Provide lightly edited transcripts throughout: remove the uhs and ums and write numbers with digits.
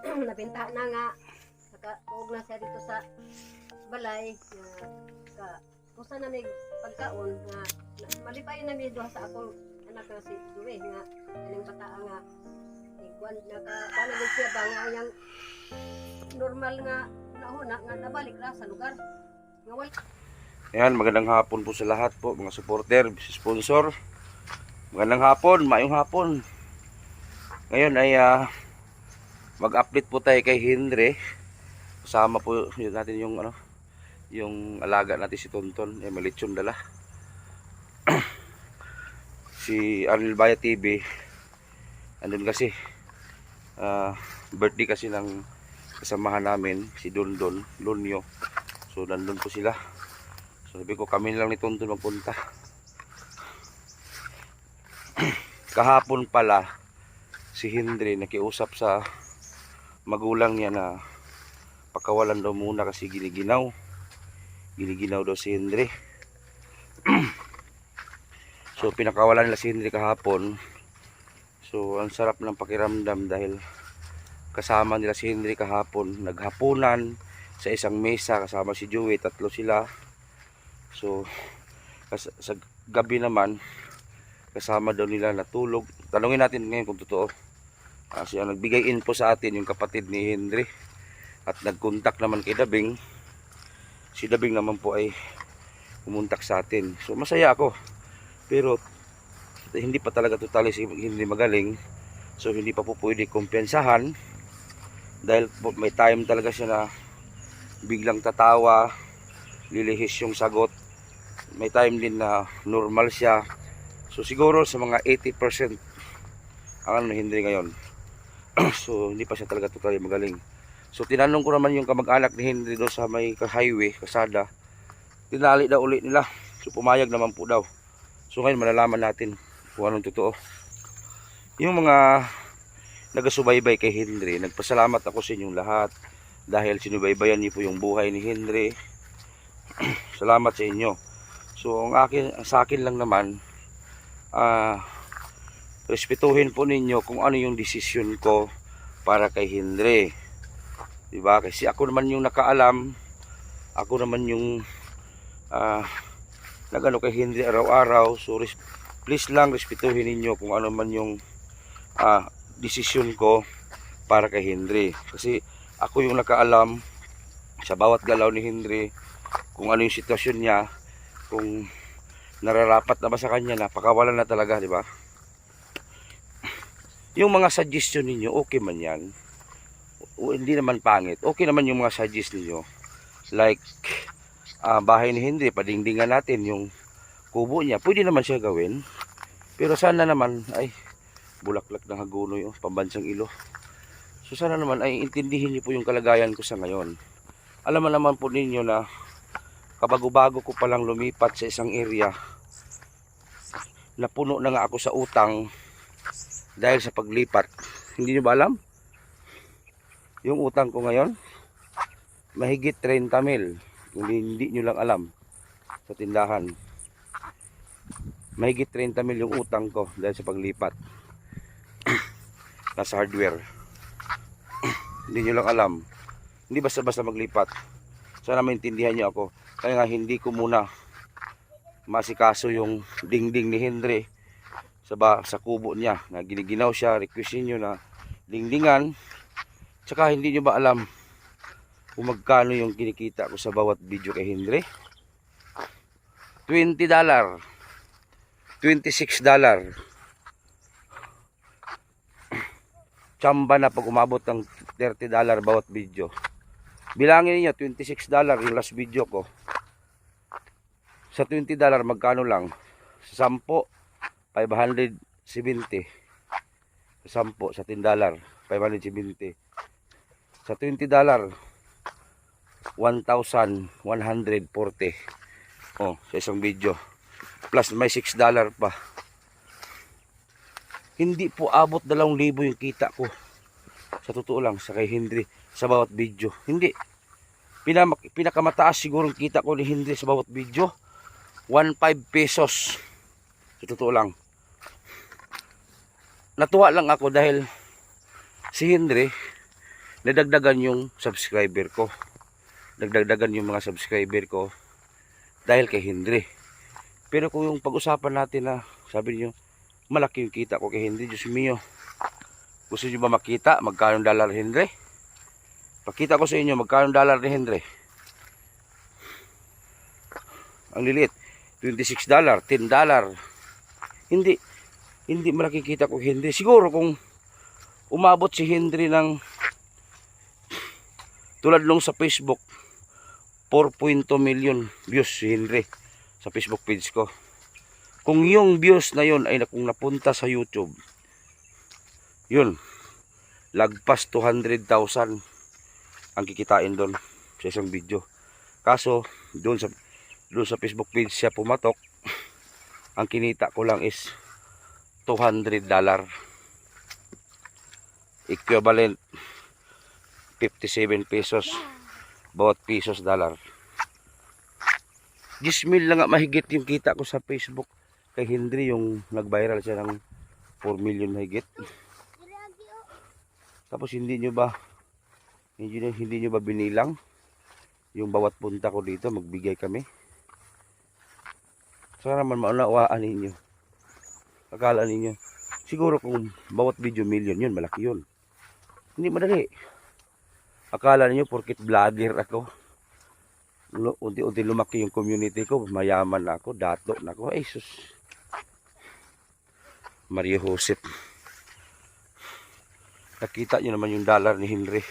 nabenta na nga nakatuog na siya dito sa balay nga kusa na may pagkaon nga malipay na may duha sa akong anak nga si Joey nga kaning bata nga iguan naka siya ba nga yang normal nga nahuna nga nabalik ra sa lugar nga wala. Ayan, magandang hapon po sa lahat po, mga supporter, sponsor. Magandang hapon, maayong hapon. Ngayon ay mag-update po tayo kay Henry. Kasama po natin yung yung alaga natin si Tonton, malitsyon dala. Si Arnel Baya TV. Andun kasi birthday kasi ng kasamahan namin si Dondon Lunyo. So nandun po sila. So sabi ko kami lang ni Tonton magpunta. Kahapon pala si Henry nakiusap sa magulang niya na pakawalan daw muna kasi giniginaw daw si Henry. So pinakawalan nila si Henry kahapon. So ang sarap ng pakiramdam dahil kasama nila si Henry kahapon, naghapunan sa isang mesa kasama si Joey, tatlo sila. So sa gabi naman kasama daw nila natulog. Tanungin natin ngayon kung totoo. Kasi ang nagbigay info sa atin yung kapatid ni Henry at nagkontak naman kay Dabing. Si Dabing naman po ay kumontak sa atin. So masaya ako. Pero hindi pa talaga totally si Henry magaling. So hindi pa po pwede kumpensahan dahil po may time talaga siya na biglang tatawa, lilihis yung sagot. May time din na normal siya. So siguro sa mga 80% ang Henry ngayon. So hindi pa siya talaga totally magaling. So tinanong ko naman yung kamag-anak ni Henry doon sa may highway, kasada. Tinali daw ulit nila. So pumayag naman po daw. So ngayon malalaman natin kung anong totoo. Yung mga nagasubaybay kay Henry, nagpasalamat ako sa inyong lahat dahil sinubaybayan niyo po yung buhay ni Henry. Salamat sa inyo. So sa akin lang naman, respetuhin po ninyo kung ano yung desisyon ko para kay Henry. Diba? Kasi ako naman yung nakaalam, ako naman yung nagano kay Henry araw-araw. So please lang respetuhin ninyo kung ano man yung desisyon ko para kay Henry. Kasi ako yung nakaalam sa bawat galaw ni Henry, kung ano yung sitwasyon niya, kung nararapat na ba sa kanya na pakawalan na talaga, di ba? Yung mga suggestion ninyo, okay man yan. O, hindi naman pangit. Okay naman yung mga suggest ninyo. Like, bahay ni Henry, padingdingan natin yung kubo niya. Pwede naman siya gawin. Pero sana naman, ay, bulaklak ng Hagonoy, pambansang ilo. So sana naman ay intindihin niyo po yung kalagayan ko sa ngayon. Alam naman po ninyo na kabago-bago ko palang lumipat sa isang area, napuno na nga ako sa utang dahil sa paglipat. Hindi niyo ba alam? Yung utang ko ngayon, mahigit 30 mil. Hindi niyo lang alam sa tindahan. Mahigit 30 mil yung utang ko dahil sa paglipat. Nasa hardware. Hindi nyo lang alam. Hindi basta-basta maglipat. Sana maintindihan nyo ako. Kaya nga hindi ko muna masikaso yung dingding ni Henry sa kubo niya. Na giniginaw siya. Requestin nyo na dingdingan. Tsaka hindi nyo ba alam kung magkano yung kinikita ko sa bawat video kay Henry? $20. $26. Tsamba na pag umabot ng $30 bawat video. Bilangin niyo $26 yung last video ko. Sa $20 magkano lang? Sa 10, 570. Sa 10, sa $10, 570. Sa $20, 1,140. Oh, sa isang video. Plus may $6 pa. Hindi po abot 2,000 yung kita ko. Sa totoo lang, sa kay Henry, sa bawat video. Hindi. Pinakamataas siguro kita ko ni Henry sa bawat video. 1.5 pesos. Sa totoo lang. Natuwa lang ako dahil si Henry, nadagdagan yung subscriber ko. Nagdagdagan yung mga subscriber ko dahil kay Henry. Pero kung yung pag-usapan natin na sabi niyo malaki yung kita ko kay Henry, Diyos mio. Gusto niyo ba makita magkano dollar Henry? Pakita ko sa inyo magkano dollar ni Henry. Ang lilit, $26, $10. Hindi malaki kita ko kay Henry. Siguro kung umabot si Henry ng tulad nung sa Facebook 4.2 million views si Henry sa Facebook page ko. Kung yung views na yun ay kung napunta sa YouTube, yun, lagpas 200,000 ang kikitain doon sa isang video. Kaso, doon sa Facebook page siya pumatok, ang kinita ko lang is $200. Equivalent 57 pesos bawat pesos dollar. 10,000 lang nga mahigit yung kita ko sa Facebook kay Henry, yung nag-viral siya ng 4 million mahigit. Tapos hindi nyo ba binilang yung bawat punta ko dito, magbigay kami. Sana naman maunawaan ninyo. Akala ninyo siguro kung bawat video million yun, malaki yun. Hindi madali. Akala niyo porket vlogger ako, unti-unti lumaki yung community ko, mayaman na ako, dato na ako. Ay sus, Maria Joseph. Nakita nyo naman yung dollar ni Henry.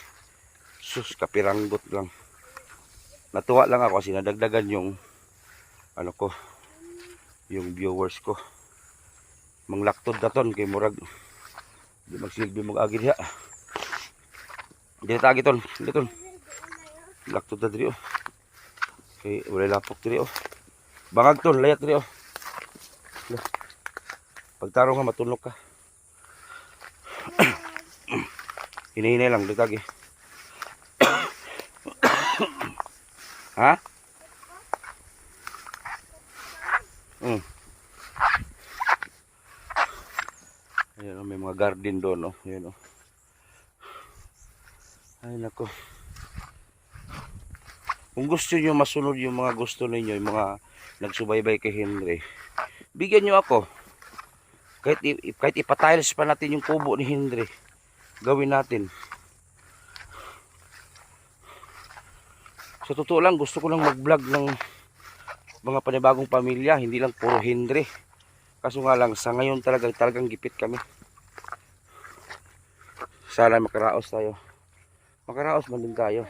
Sus, kapiranggot lang. Natuwa lang ako kasi nadagdagan yung ano ko, yung viewers ko. Manglaktod na ton kay murag di magsilbi mong agi diha. Dili tagi ton, dili ton. Laktod na diri oh. Kay wala lapok diri oh. Bangag ton, layat diri oh. Pagtarong nga matulog ka. Hinahinay lang, ditagi. Ha? Ayan, may mga garden doon, oh. Ayan, oh. Ay, nako. Kung gusto nyo masunod yung mga gusto ninyo, yung mga nagsubaybay kay Henry, bigyan nyo ako. Kahit ipatiles pa natin yung kubo ni Henry, gawin natin. Sa totoo lang, gusto ko lang mag-vlog ng mga panibagong pamilya, hindi lang puro Henry. Kaso nga lang, sa ngayon talagang gipit kami. Sana makaraos tayo. Makaraos man din tayo.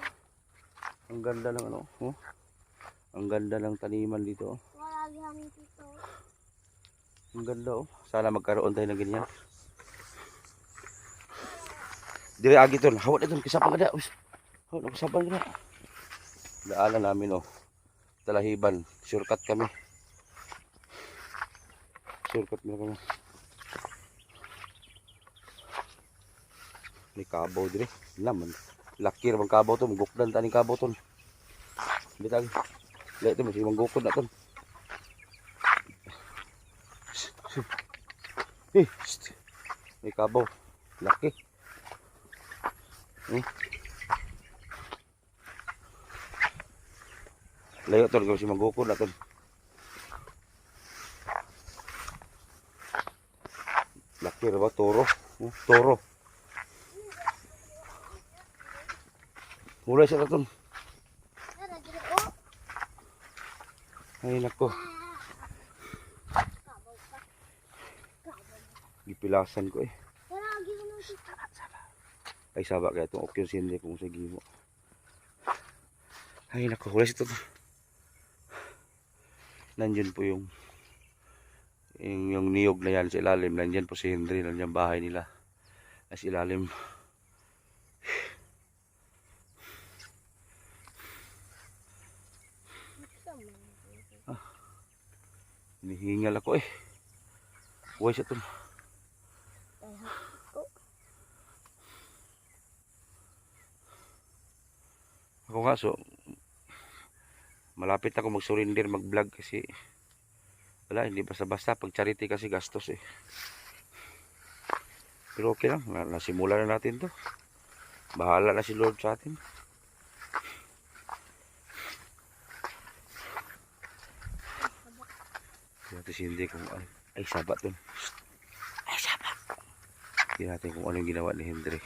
Ang ganda ng ano, oh. Ang ganda ng taniman dito, oh. Ang ganda, oh. Sana magkaroon tayo ng ganyan. Dire agi ton, hawat na ton, kisapan ka na. Hawat na, kisapan ka na. Daanan namin, oh. Talahiban, shortcut kami. Shortcut mo kami. May kabaw dire. Naman. Laki ramang kabaw to, magukdan taning kabaw ton. Bitag. Lait to, masih manggukod na ton. May kabaw. Laki. Layo ton, kasi manggukod na ton. Laki ramang toro. Toro. Mulai siya na ton. Ay nako. Gipilasan ko eh. Ay saba kaya itong okyo sindi kung sa gimo. Ay nako, mulai siya ton. Nandyan po yung niyog na yan sa ilalim. Nandyan po si Henry, nandyan bahay nila. Sa ilalim. Hinihingal ako eh. Huwag siya ito. Ako nga, so malapit ako mag-surrender, mag-vlog kasi wala, hindi basta-basta. Pag charity kasi gastos eh. Pero okay lang, nasimula na natin to. Bahala na si Lord sa atin. Natin si Hendrik kung ano. Ay, saba to. Ay, saba. Tingnan natin kung ano yung ginawa ni Hendrik.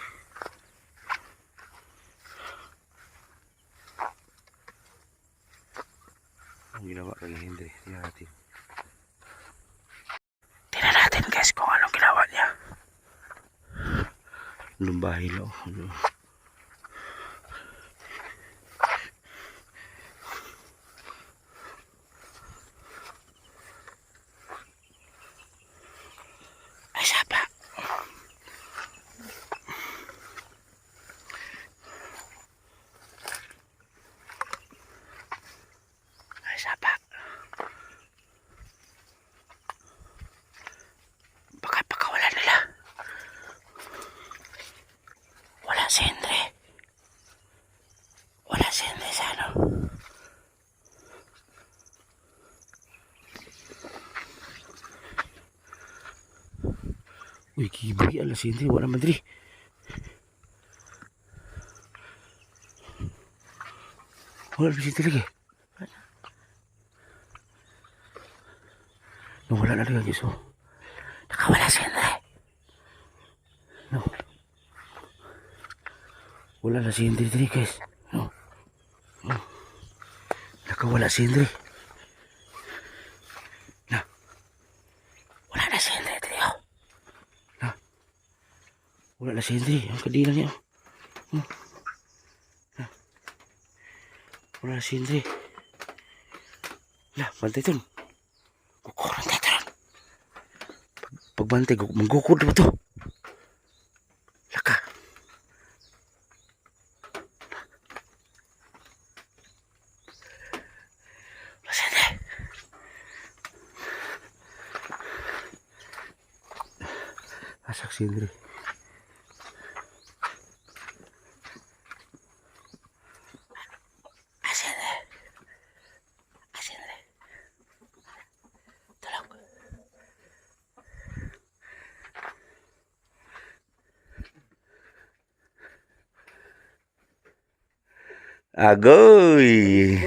Ang ginawa kay Hendrik. Tingnan natin. Tingnan natin guys kung anong ginawa niya. Lumbahi lo. Ay, saba. Ay, saba. Baka pagkawalan nila. Wala si Hendrik. Wala si Hendrik sa ano. Uy, kiboy, ala si Hendrik. Wala madri. Wala si Hendrik lagi. No, wala na lagi guys. Oh. Nakawala si Hendrik. No. Wala na si Hendrik dito guys. No. No. Nakawala si Hendrik. Na. Wala na si Hendrik dito. Na. Wala na si Hendrik. Ang kadila niya. Na. Wala na si Hendrik. Na, bantay ito. Kukuran tayo ito. Pagbantay, manggukod na ba ito? Laka. Masende. Asak si Hendrik. Asende. Asende. Tolong. Agoy.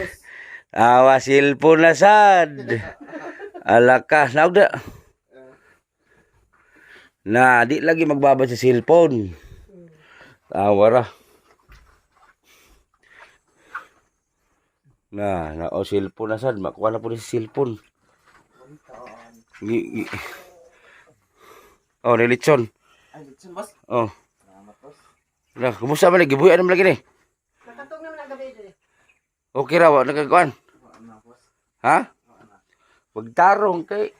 Awas silpon na sad. Alaka, naog na. Na, di lagi magbabad sa silpon. Awara. Na o silpon na sad. Makuha na po ni si silpon. Oh, nilitson. Ay, litson, boss. Oh. Salamat, boss. Lah, kumusta man lagi? Buhay naman lagi ni. Nakatog naman ang gabi dito. Okay raw, nagkakuan. Wala na, boss. Ha? Wala na. Pagtarong kay.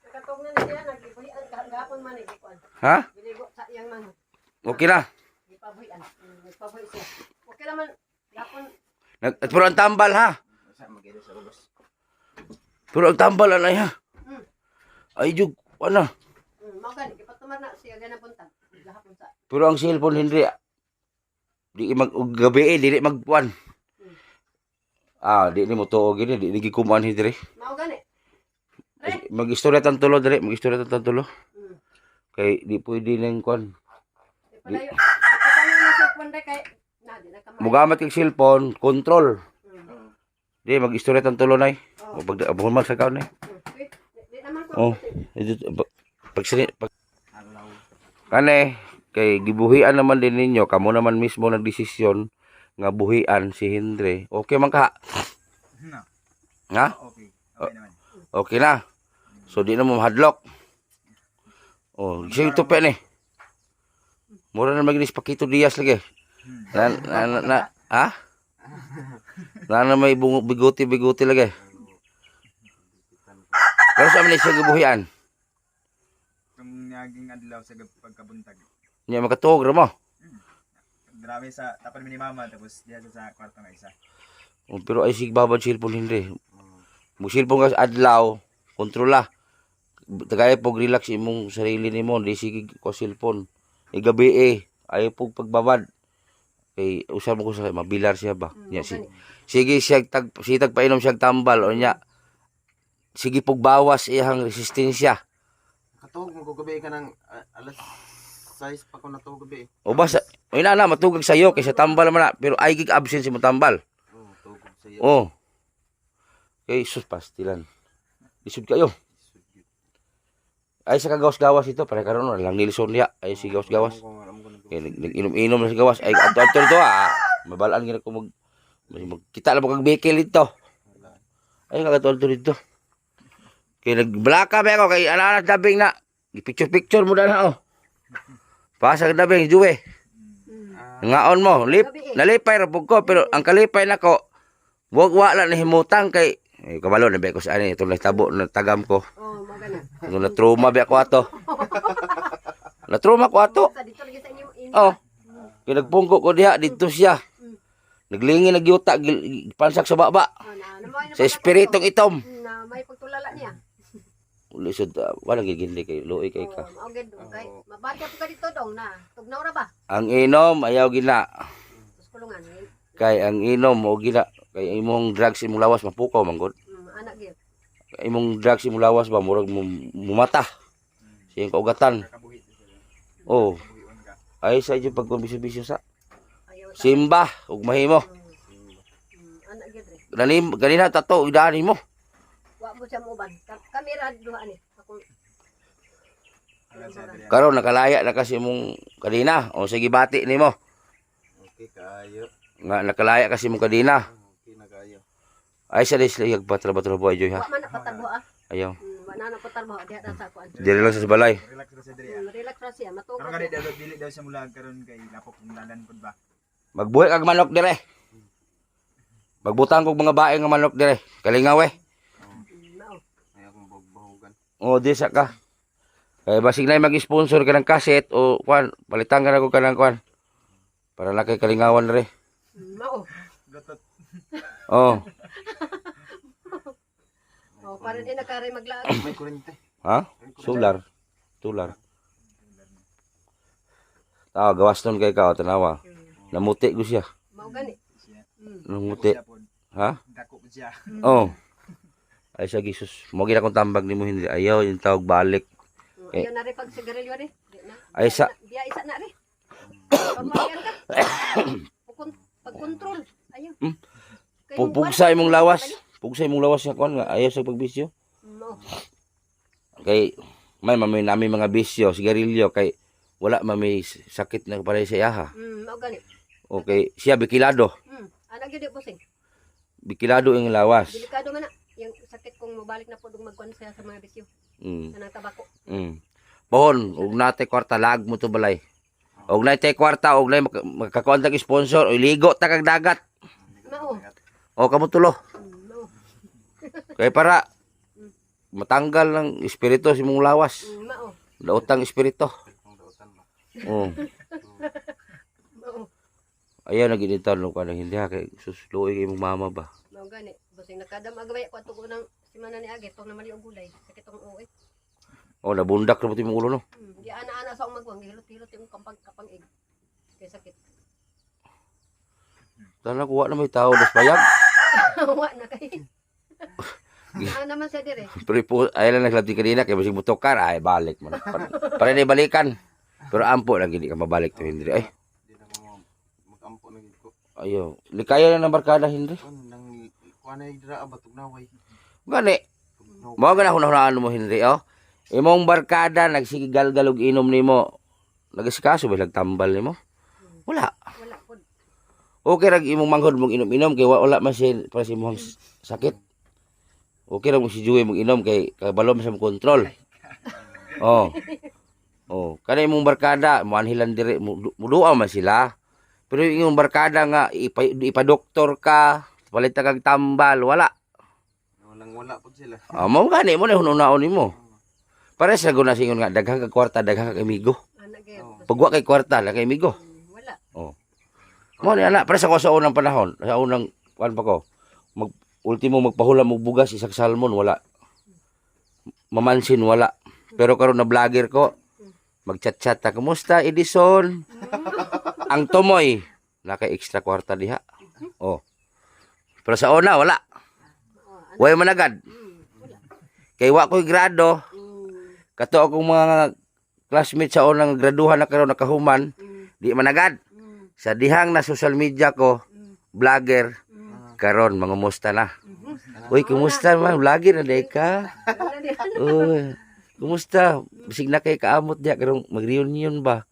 Nakatog na niya, nagbuhian kahapon man ikuan. Ha? Biligo sa iyang man. Okay na. Gipabuhian. Nagpabuhi siya. Okay naman gapon. Puro ang tambal ha. Basta mag-edit sa boss. Puro ang tambal anay ha. Ay jug, ano? Mao gani gipatumar na siya gana puntag. Gahapon sa. Pero ang cellphone hindi. Di gabi dili magpuan. Ah, di ni mo tuog gini, di gikuman hindi. Mao gani. Mag-istorya tan tulo dire, mag-istorya tan tulo. Hmm. Kay di pwede nang kuan. Padayo. Kapag na sa punday kay na di na kamay. Mugamat kag cellphone, control. Hmm. Di mag-istorya tan tulo nay. Oh. O pag abon sa kaon nay. Di naman ko. Oh. Pag Alaw. kane kay gibuhian naman din ninyo, kamo naman mismo nagdesisyon nga buhian si Hendrik. Okay man ka? No. Ha? Okay. Okay naman. Okay na. So di na mo mahadlok. Oh, siya yung tupi ni. Mura na maginis Pakito Diaz lagi. Ha? Na may bigote lagi. Pero sa amin siya gibuhian. Kung naging adlaw sa pagkabuntag. Nya makatuog ra mo. Grabe sa tapan ni mama tapos diya sa kwarto nga isa. Oh, pero ay sig babad cellphone hindi. Mo cellphone ka sa adlaw, kontrola. Tagay pog relax imong sarili nimo, di sige ko cellphone. Igabi ay pog pagbabad. Kay usab mo ko sa mabilar siya ba. Nya sige siya sitag painom siya tambal o nya. Sige pog bawas iyang resistensya. Katog magkugabi ka ng alas size pa ko na to gabi. O basta, o ina na, matugag sa'yo, kaysa tambal naman na. Pero ay gig absent si mo tambal. Oh, tugog sa iyo. Oh. Okay, sus, pastilan. Lisod kayo. Ay, sa kagawas-gawas ito, para karon lang nilison niya. Ay, si gawas-gawas. Okay, nag-inom-inom na si gawas. Ay, ato-ato ito, mabalaan gina ko kita lang mo kag bikil ito. Ay, kagato-ato dito. Okay, nagblaka ba ako, kay anak dabing na. Picture-picture mo na na, oh. Pasag dabing, juwe. Ngaon mo, nalipay rapog ko, pero ang kalipay na ko, wala na himutang kay, kabalo na ba ko sa ano, itong natabo na tagam ko. Oh, magana. Ito na trauma ba ako ato. Na trauma ko ato. Sa dito lagi sa inyo in. Oh. Kaya nagpungko ko diha, dito siya. Naglingi, nagyuta, pansak sa baba. Oh, na Sa espiritong itom. na may pagtulala niya. Lisod, wala gigindi kay Loy kay ka. Oh, okay, okay. Mabati po ka dito dong na. Tugnaw ra ba? Ang inom, ayaw gina. Sa kulungan. Kay ang inom, o gina. Kay imong drugs imong lawas, mapukaw, manggod. Anak gyud. Imong drugs imong lawas ba, murag mumata. Siyang kaugatan. Kabuhi. Oh, Kabuhion ka. ay sa iyo pagkombisyo-bisyo sa. Ayaw sa. Simba, ug mahimo. Anak gyud re. Ganina tato, idaan mo. Wa mo siya mo ban. Kamera duha ni. Ako Hanggang sa diri. Karon nakalaya na kasi mong kadina. O sige bati nimo. Okay, kaayo. Nga nakalaya kasi mong kadina. Okay na kaayo. Ay sa dislayag patrabaho joy ha. wa man na patarbo ah. Ayaw. Wa na patarbo diha na sa kuan. Dili lang sa balay. Relax ra sa diri. Relax ra siya, Pero matugod. kani dili daw siya mulag karon kay lapok ng dalan pud ba. Magbuhi kag manok dire. Magbutang kog mga bae nga manok dire. Kalingaw eh. Mao. Ay akong bagbahugan. O di sa ka. Kaya basig na mag-sponsor ka ng cassette o kwan, palitan ka na ko ka ng kwan. Para na kay kalingawan dire. Mao. Gotot. Oh. Oh, para di nakare maglaag. May kurente. Ha? Solar. Solar. Gawas nun kay ka, tanawa. Namuti ko siya. Mao gani. Siya. Namuti. Siya pud. Ha? Dako pud siya. Oh. Ay sa gisus. Mo gina kong tambag nimo hindi ayaw yung tawag balik. Ayaw na rin pag sigarilyo rin. Di na. Ay sa Diya isa na rin. Pagmalian ka. Pag-control. Ayaw. Kay pugsa imong lawas. Pugsa imong lawas nga kon nga ayaw sa pagbisyo. Mao. Kay may nami mga bisyo, sigarilyo kay wala may sakit na para sa iya ha. Mao gani. Okay, siya bikilado. Anak gyud busing. Bikilado ang lawas. Delikado man na. Yung sakit kung mabalik na po dong magkuan siya sa mga bisyo. Kanang tabako. Pohon, ug nate kwarta lag mo to balay. Og nate kwarta og nay magkakuan tag sponsor o ligo ta kag dagat. Mao. O kamo tulo. Mao. Kay para matanggal ng espiritu si mong lawas. Mao. Lautang espiritu. Ang dautan ba. Oh. Mao. Ayaw na ginitan no kana hindi ha kay susluoy kay mong mama ba. Mao gani. Busing nakadam agaway ko atong unang simana ni Age tong namali og gulay. Sakit tong uwi. Oh, nabundak na pati mong ulo no. Di ana-ana sa akong magwang hilot-hilot yung kapang ig. Kay sakit. Tala ko wa na may tao das bayag. Wa na kay. Ana naman siya dire. Pero po ay lang naglati kanina kay basig mutokar ay balik man. Para na balikan. Pero ampo lang gini ka mabalik to hindi ay. Di na mo magampo na gid ko. Ayo, likaya na ng barkada hindi. Kun nang kuanay dira batog naway. Gani. Mo gana hunahunaan mo hindi oh. Imong barkada nagsigigalgalog inom nimo. Nagasikaso ba nagtambal nimo? Wala. Wala pod. Okay rag imong manghod mong inom-inom kay wala man si para si imong sakit. Okay ra mo si Joey mong inom kay kabalom sa kontrol. Oh. Oh, kana imong barkada manhilan dire muduaw man sila. Pero yung imong barkada nga ipa-doktor ka, palit kag tambal, wala. Walang wala pud sila. Mao gani mo na hunaon nimo. Para sa guna singon nga daghang kag kwarta, daghang kag amigo. Ana gyud. Pag wa kay kwarta, la kay amigo. Wala. Oh. Mo ni ana para sa ko sa unang panahon, sa unang kuan pa ko. Ultimo magpahulam og bugas isang salmon wala. Mamansin wala. Pero karon na vlogger ko, magchat-chat ta, kumusta Edison? Ang tumoy, naka extra kwarta diha. Oh. Pero sa una wala. Way managad. Kay wa ko'y grado. Kato akong mga classmate sa unang graduhan na karon nakahuman, di managad. Sa dihang na social media ko, vlogger, karon mangumusta na. Uy, kumusta man? Vlogger na day ka? Uy, kumusta? Bisig na kay kaamot diya karong mag-reunion ba?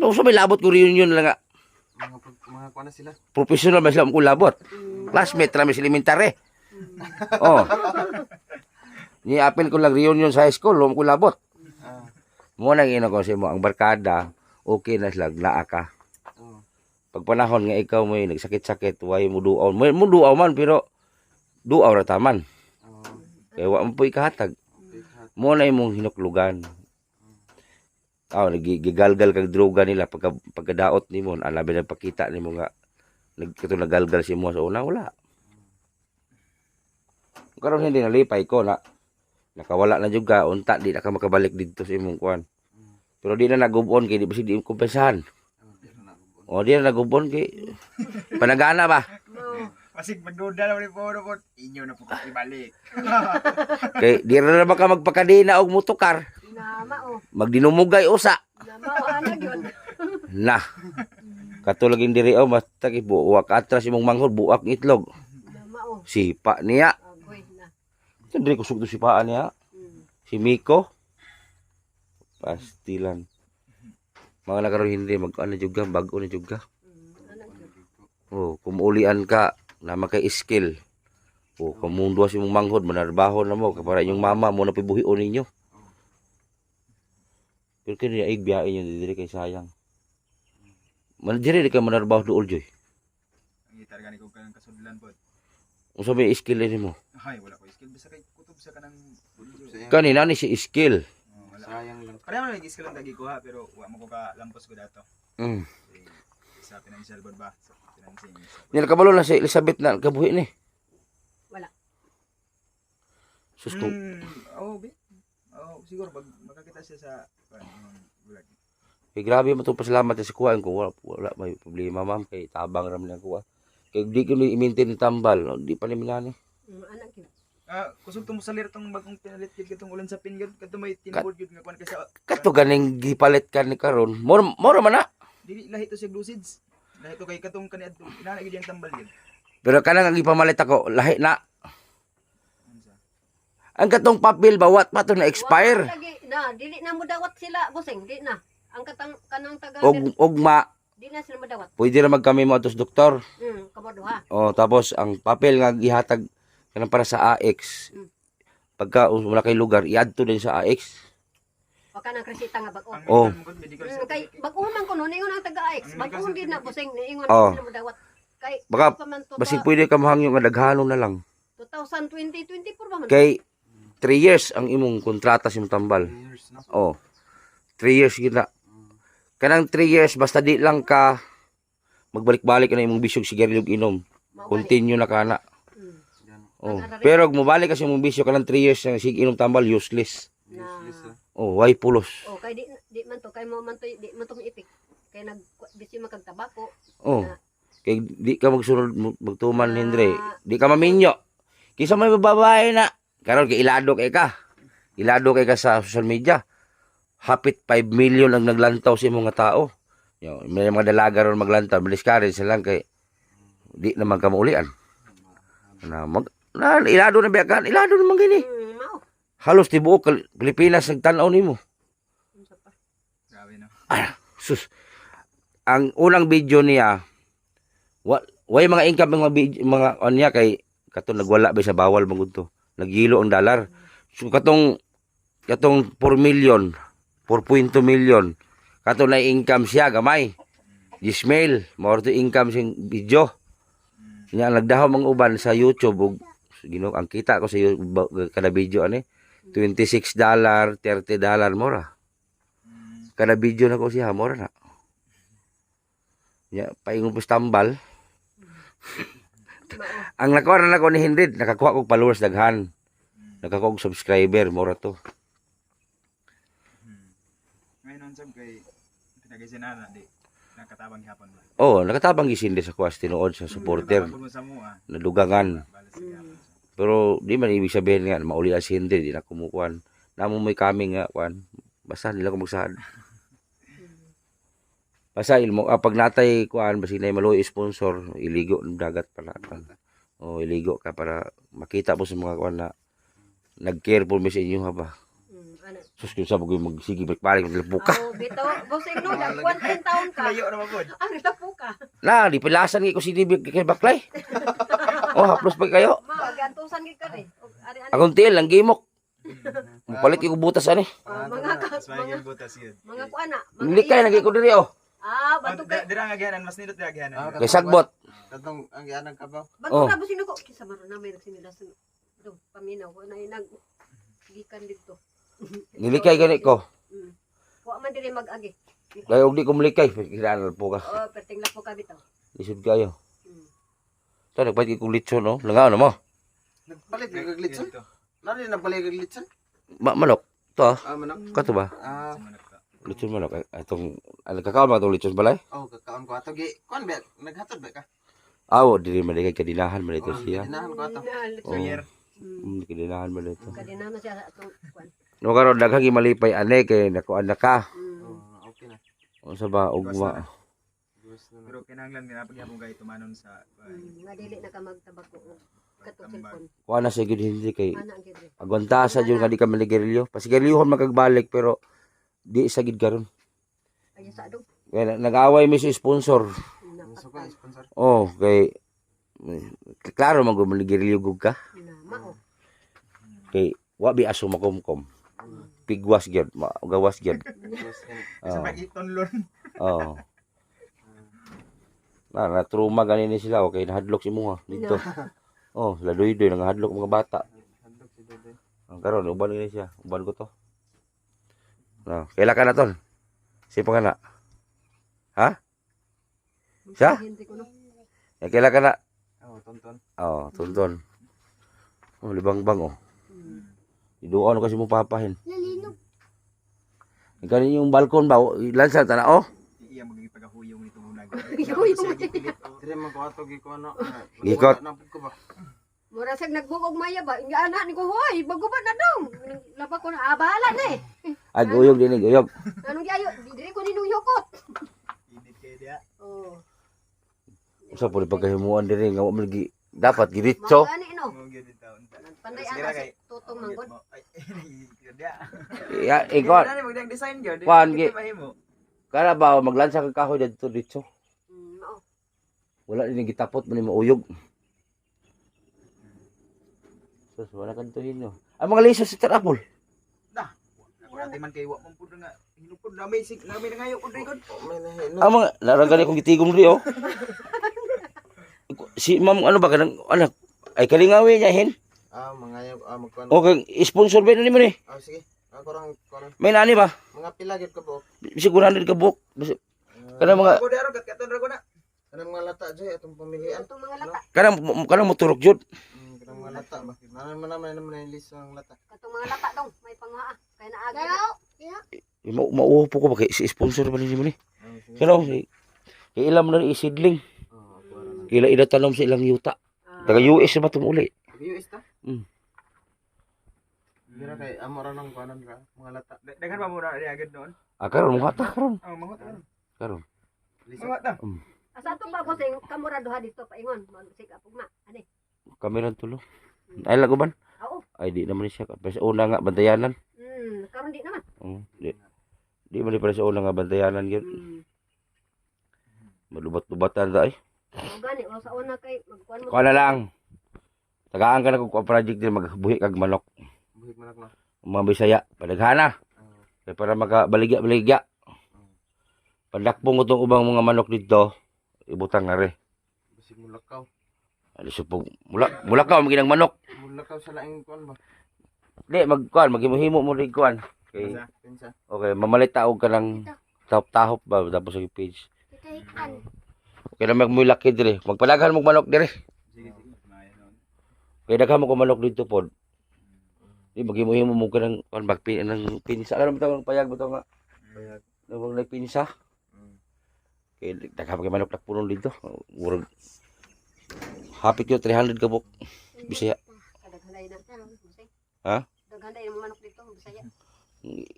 So may labot ko reunion lang nga. Mga kuha na sila. Professional ba sila ko labot? Classmate rami sa elementary. Oh. Ni apil ko lang reunion sa high school, ko labot. Mo nang ino ko sa mo ang barkada, okay na sila naa ka. Pag panahon nga ikaw mo nagsakit-sakit, way mo duaw. Mo duaw man pero duaw ra taman. Kaya wa mo po ikahatag. Mo na imong hinuklugan. Nagigalgal kag droga nila pagkadaot nimo, alabi na pakita nimo nga naggalgal si mo sa una, wala. Karon hindi nalipay ko na nakawala na jud ka, unta di na ka makabalik dito sa imong kuan. Pero di na nagubon kay di basig di kompensahan. O di na nagubon kay panagana ba? Masig magduda naman po inyo na po ko ibalik. Kay di ra naman ka magpakadina og motokar. Magdinumugay usa. Nah. Katulagin diri basta kay buwak atras imong manghod buwak itlog. Sipa niya. Diri ko sugdo sipaan niya. Si Miko. Pastilan. Mga nakaroon hindi mag-ano juga, bago na juga. Oh, kumuulian ka na makay skill. O kumundwa si mong manghod, manarbaho na mo para yung mama mo na pibuhion ninyo. Pero kaya igbiyain nyo dili kay sayang. Diri ka manarbaho dool joy. Ang itargani ko kanang kasudlan po. Unsa may skill nimo? Ay, wala ko skill basta kay kutob sa kanang Kanina ni si skill. Sayang lang. Pareho na skill ang dagi ko ha, pero wa mo ko ka lampos ko dato. Sa financial board ba? Sa financing. Nila kabalo na si Elizabeth na kabuhi ni. Wala. Sus ko. Siguro makakita siya sa vlog. Grabe mo itong pasalamat sa kuhaan ko. Wala may problema ma'am. Kay tabang ram na kuha. Kay di ko i-maintain ni tambal. Di pa ni minani. Anak yun. Kusog tong salir tong bagong pinalit gid katong ulan sa pinggan kadto may tinboard gid nga kuan kay sa Kato ganing gipalit ka ni karon. Mora man na. dili lahi to siya glucids. Lahi to kay katong kaniadto. Inana gid yang tambal gid. Pero kanang ang ipamalit ako, lahi na. Ang katong papel bawat pa to na expire. Dili na mo dawat sila, busing, di na. Ang kanang taga Ugma, di na sila madawat. pwede ra magkami mo atos doktor. Kabado ha. O tapos ang papel nga gihatag kanang para sa AX. Pagka wala kay lugar, i-add to din sa AX. O kanang kresita nga bag-o. Oh. Kay bag-o man kuno ningon ang taga-X. Bag-o din na busing niingon Oh. sila madawat. Kay Baka pa man to basig ba, pwede ka mahangyo nga daghanon na lang. 2020, 24 ba man? Kay 3 years ang imong kontrata sa imong tambal. Years na. Oh. 3 years gina. Kanang 3 years basta di lang ka magbalik-balik na imong bisyog sigarilyo inom. Continue na kana. Oh. Pero kung mabalik kasi imong bisyo kanang 3 years nga sig inom tambal useless. Useless na. Oh, why pulos? Oh, kay di man to kay mo man to di man to miipik. Kay bisi magkagtabako. Oh. Kay di ka magsunod magtuman Henry. Di ka maminyo. Kisa may babae na. Karon kay ilado kay ka. Ilado kay ka sa social media. Hapit 5 million ang naglantaw sa imong nga tao. Yo, may mga dalaga ron maglantaw, bilis ka rin sila kay di naman ka maulian. Ilado na biyakan, ilado naman gini. Mao. Halos tibuok Pilipinas nagtanaw nimo. Grabe no. Sus. Ang unang video niya, way mga income mga niya kay katong nagwala ba sa bawal magud to. Naghilo ang dollar. So katong 4 million, 4.2 million. Katong na income siya gamay. Gismail, more to income sing video. Nya nagdahaw mang uban sa YouTube ug ang kita ko sa kada video ani $26, $30 mora. Kada video na ko siya mora na. Nya paingon po tambal. Ang nakuha na ko ni Hindred, nakakuha kong followers daghan. Nakakuha kong subscriber, mora to. Ngayon sab kay pinagasinana di nakatabang hapon ba. Oh, nakatabang gisindi sa kuwas tinuod sa supporter. Sa mo Nadugangan. balas siya. Pero di man ibig sabihin nga mauli si Hindred, di na kumukuan. Namo may coming nga kuan. Basta nila ko magsahad. Basta ilmo pag natay kuan basi nay maluoy sponsor, iligo ng dagat pala. O iligo ka para makita mo sa mga kuan na nag-care po mi sa inyo ha ba. Ano? Sus kung sabo ko magsige balik ng puka. Oh, bito, bossing no, nagkuan 10 taon ka. Layo naman po. Ang tapuka. Na, di pilasan ko si Dibi kay Baklay. Oh, haplos pa kayo. Ma, gantusan gid ka rin. Ari ani. Akong tiil lang gimok. Palit ko butas ani. Mga Mas mahigil butas yun. mga kuan na. Likay lagi ko diri oh. Bato kay. Dira nga gihanan, mas nindot nga gihanan. Kay sagbot. Katong ang gianang kabaw. Bato Oh. na bossing ko. Kisa maron na may nagsinilas. Do, paminaw ko na inag gikan dito. Nilikay gani ko. Wa man diri mag-agi. Kaya og di ko mulikay, kinahanglan po ka. Oh, perting lapo ka bitaw. Lisod kayo. Mm. So nagpalit ko litson no. Langaw na mo. Nagpalit ka glitson. Lari na palit ka glitson. Manok. To ah. Manok. Kato ba? Ah, Litson manok. Itong kakaon ba itong litson balay? oh kakaon ko ato gi. Kuan ba naghatod ba ka? Awo diri man kay kadinahan man ito siya. Dinahan ko ato. Oh. Year. Kadinahan man ito. Kadina na siya sa atong kuan. No karon daghang malipay ane kay nakuan na ka. Oh, okay na. Unsa ba ugma? Gusto na. Pero kinahanglan ginapagyapon kay tumanon sa Nga dili na ka magtabako og katong cellphone. Kuan na sa gid hindi kay Ana ang gidre. agwanta sa jud nga di ka maligarilyo. Pasigarilyohon magagbalik pero di sa gid karon. Ayo sa adog. Kaya nag-away mi sa sponsor. Gusto ko sponsor. Oh, kay klaro man gud maligarilyo gud ka. Na mao. Kay wa bi aso makumkom. Pigwas gyud, gawas gyud. sa pag-itonlon. Oh. Na trauma ganin sila okay nahadlok si mo dito. Oh, ladoy-doy nangahadlok mga bata. Handog si Dede. Ang karon uban ni siya, uban ko to. No, kaila ka na ton. Sipo ka na. Ha? Siya? Hindi ko no. Kaila ka na. Oh, tonton. Oh, tunton. Oh, libang-bang oh. Iduon kasi mo papahin. Lalinog. Ikani yung balkon ba? Lansa tana oh. Iya magigipagahuyong nito muna. Dire man ko ato gi ko ano. Gikot. Na pud ko ba? Mura sag nagbugog maya ba? Nga ana ni ko hoy, bago ba na dong. Laba ko na abala na eh. Ay uyog din uyog. Anong giayo? Diri ko ninuyokot. Init kay dia. Oh. Usa po pagkahimuan diri nga wa man gi dapat giritso. Mao gani no. Mo gyud taon ta. Panday ana sa tutong manggod. Ay, dia. Ya ikot. Dali magdag-design gyud. Kuan, gi- mahimo. Kara ba maglansa ka kahoy dito dito. Mao. Wala din gitapot man mo uyog. Sus wala kan tuhin no. Ang mga liso sa terapol. Ako natin man kay wa man pud nga hinupod na may sig na may nangayo pud rikod. May nahino. Ang mga naragani kong gitigom ri oh. Si ma'am ano ba kanang anak ay kalingawi niya hin. Ah, mangayo magkuan. Okay, sponsor ba ni mo ni? Ah, sige. Ako rang May nani ba? mga pila gyud ko po. Sigurado ka book. Kana mga Ako daro kat katon ra ko na. Kanang mga lata joy atong pamilian. Atong mga lata. kanang moturok jud. Kanang mga lata ba? Naman yung list ng lata. Katong mga lata dong, may panghaa. Kaya naagi. Mauupo ko ba kay si sponsor ba ni mo ni? Ah, sige. Kano si kay ilam na ni isidling. Oh, ako ra. Kila ida tanom sa ilang yuta. Taga US ba tumuli? US ta? Mm. Dira kay amo ra nang kuanan ra mga lata. Daghan pa mo na agad noon. Karon mo ta karon. Oh, mangot ta. Karon. Mangot ta. Asa to ba bossing kamura duha dito paingon. Magsig apog ma. Ani. Kamera tulo. Ay lago ban? Oo. Ay di naman siya. Pero sa una nga bantayanan. Karon di naman. Di. Di man para sa una nga bantayanan gyud. Malubat-lubatan ta ay. O gani o sa una kay magkuan mo. Kuha na lang. Tagaan ka na kung project din magbuhi kag manok. Buhig man ako. Mga Bisaya, padaghana. Kaya para makabaligya-baligya. Pandakpong itong ubang mga manok dito, ibutang nga re. Bisig mulakaw. Ano siya po, mula ka, maginang manok. Mulakaw sa laing kuan ba? Di, magkuhan, maghimuhimo mo rin kuhan. Okay, Pinsa. okay, mamalit taog ka ng tahop-tahop ba, tapos sa page. Okay na magmulaki dire, magpalaghan mo manok dire. Sige, sige. Maayo noon. Kaya daghan mo ko manok dito pod. Di, maghimuhimo mo ka ng pinsa. Alam mo ito, payag mo ito nga. Bayag. Nung nagpinsa. Kaya daghan mo ka manok na punon dito. Murag. Hapit yun, 300 ka buk. Bisaya. Kadaghanay na. Ha? Daghanay yung manok dito, Bisaya.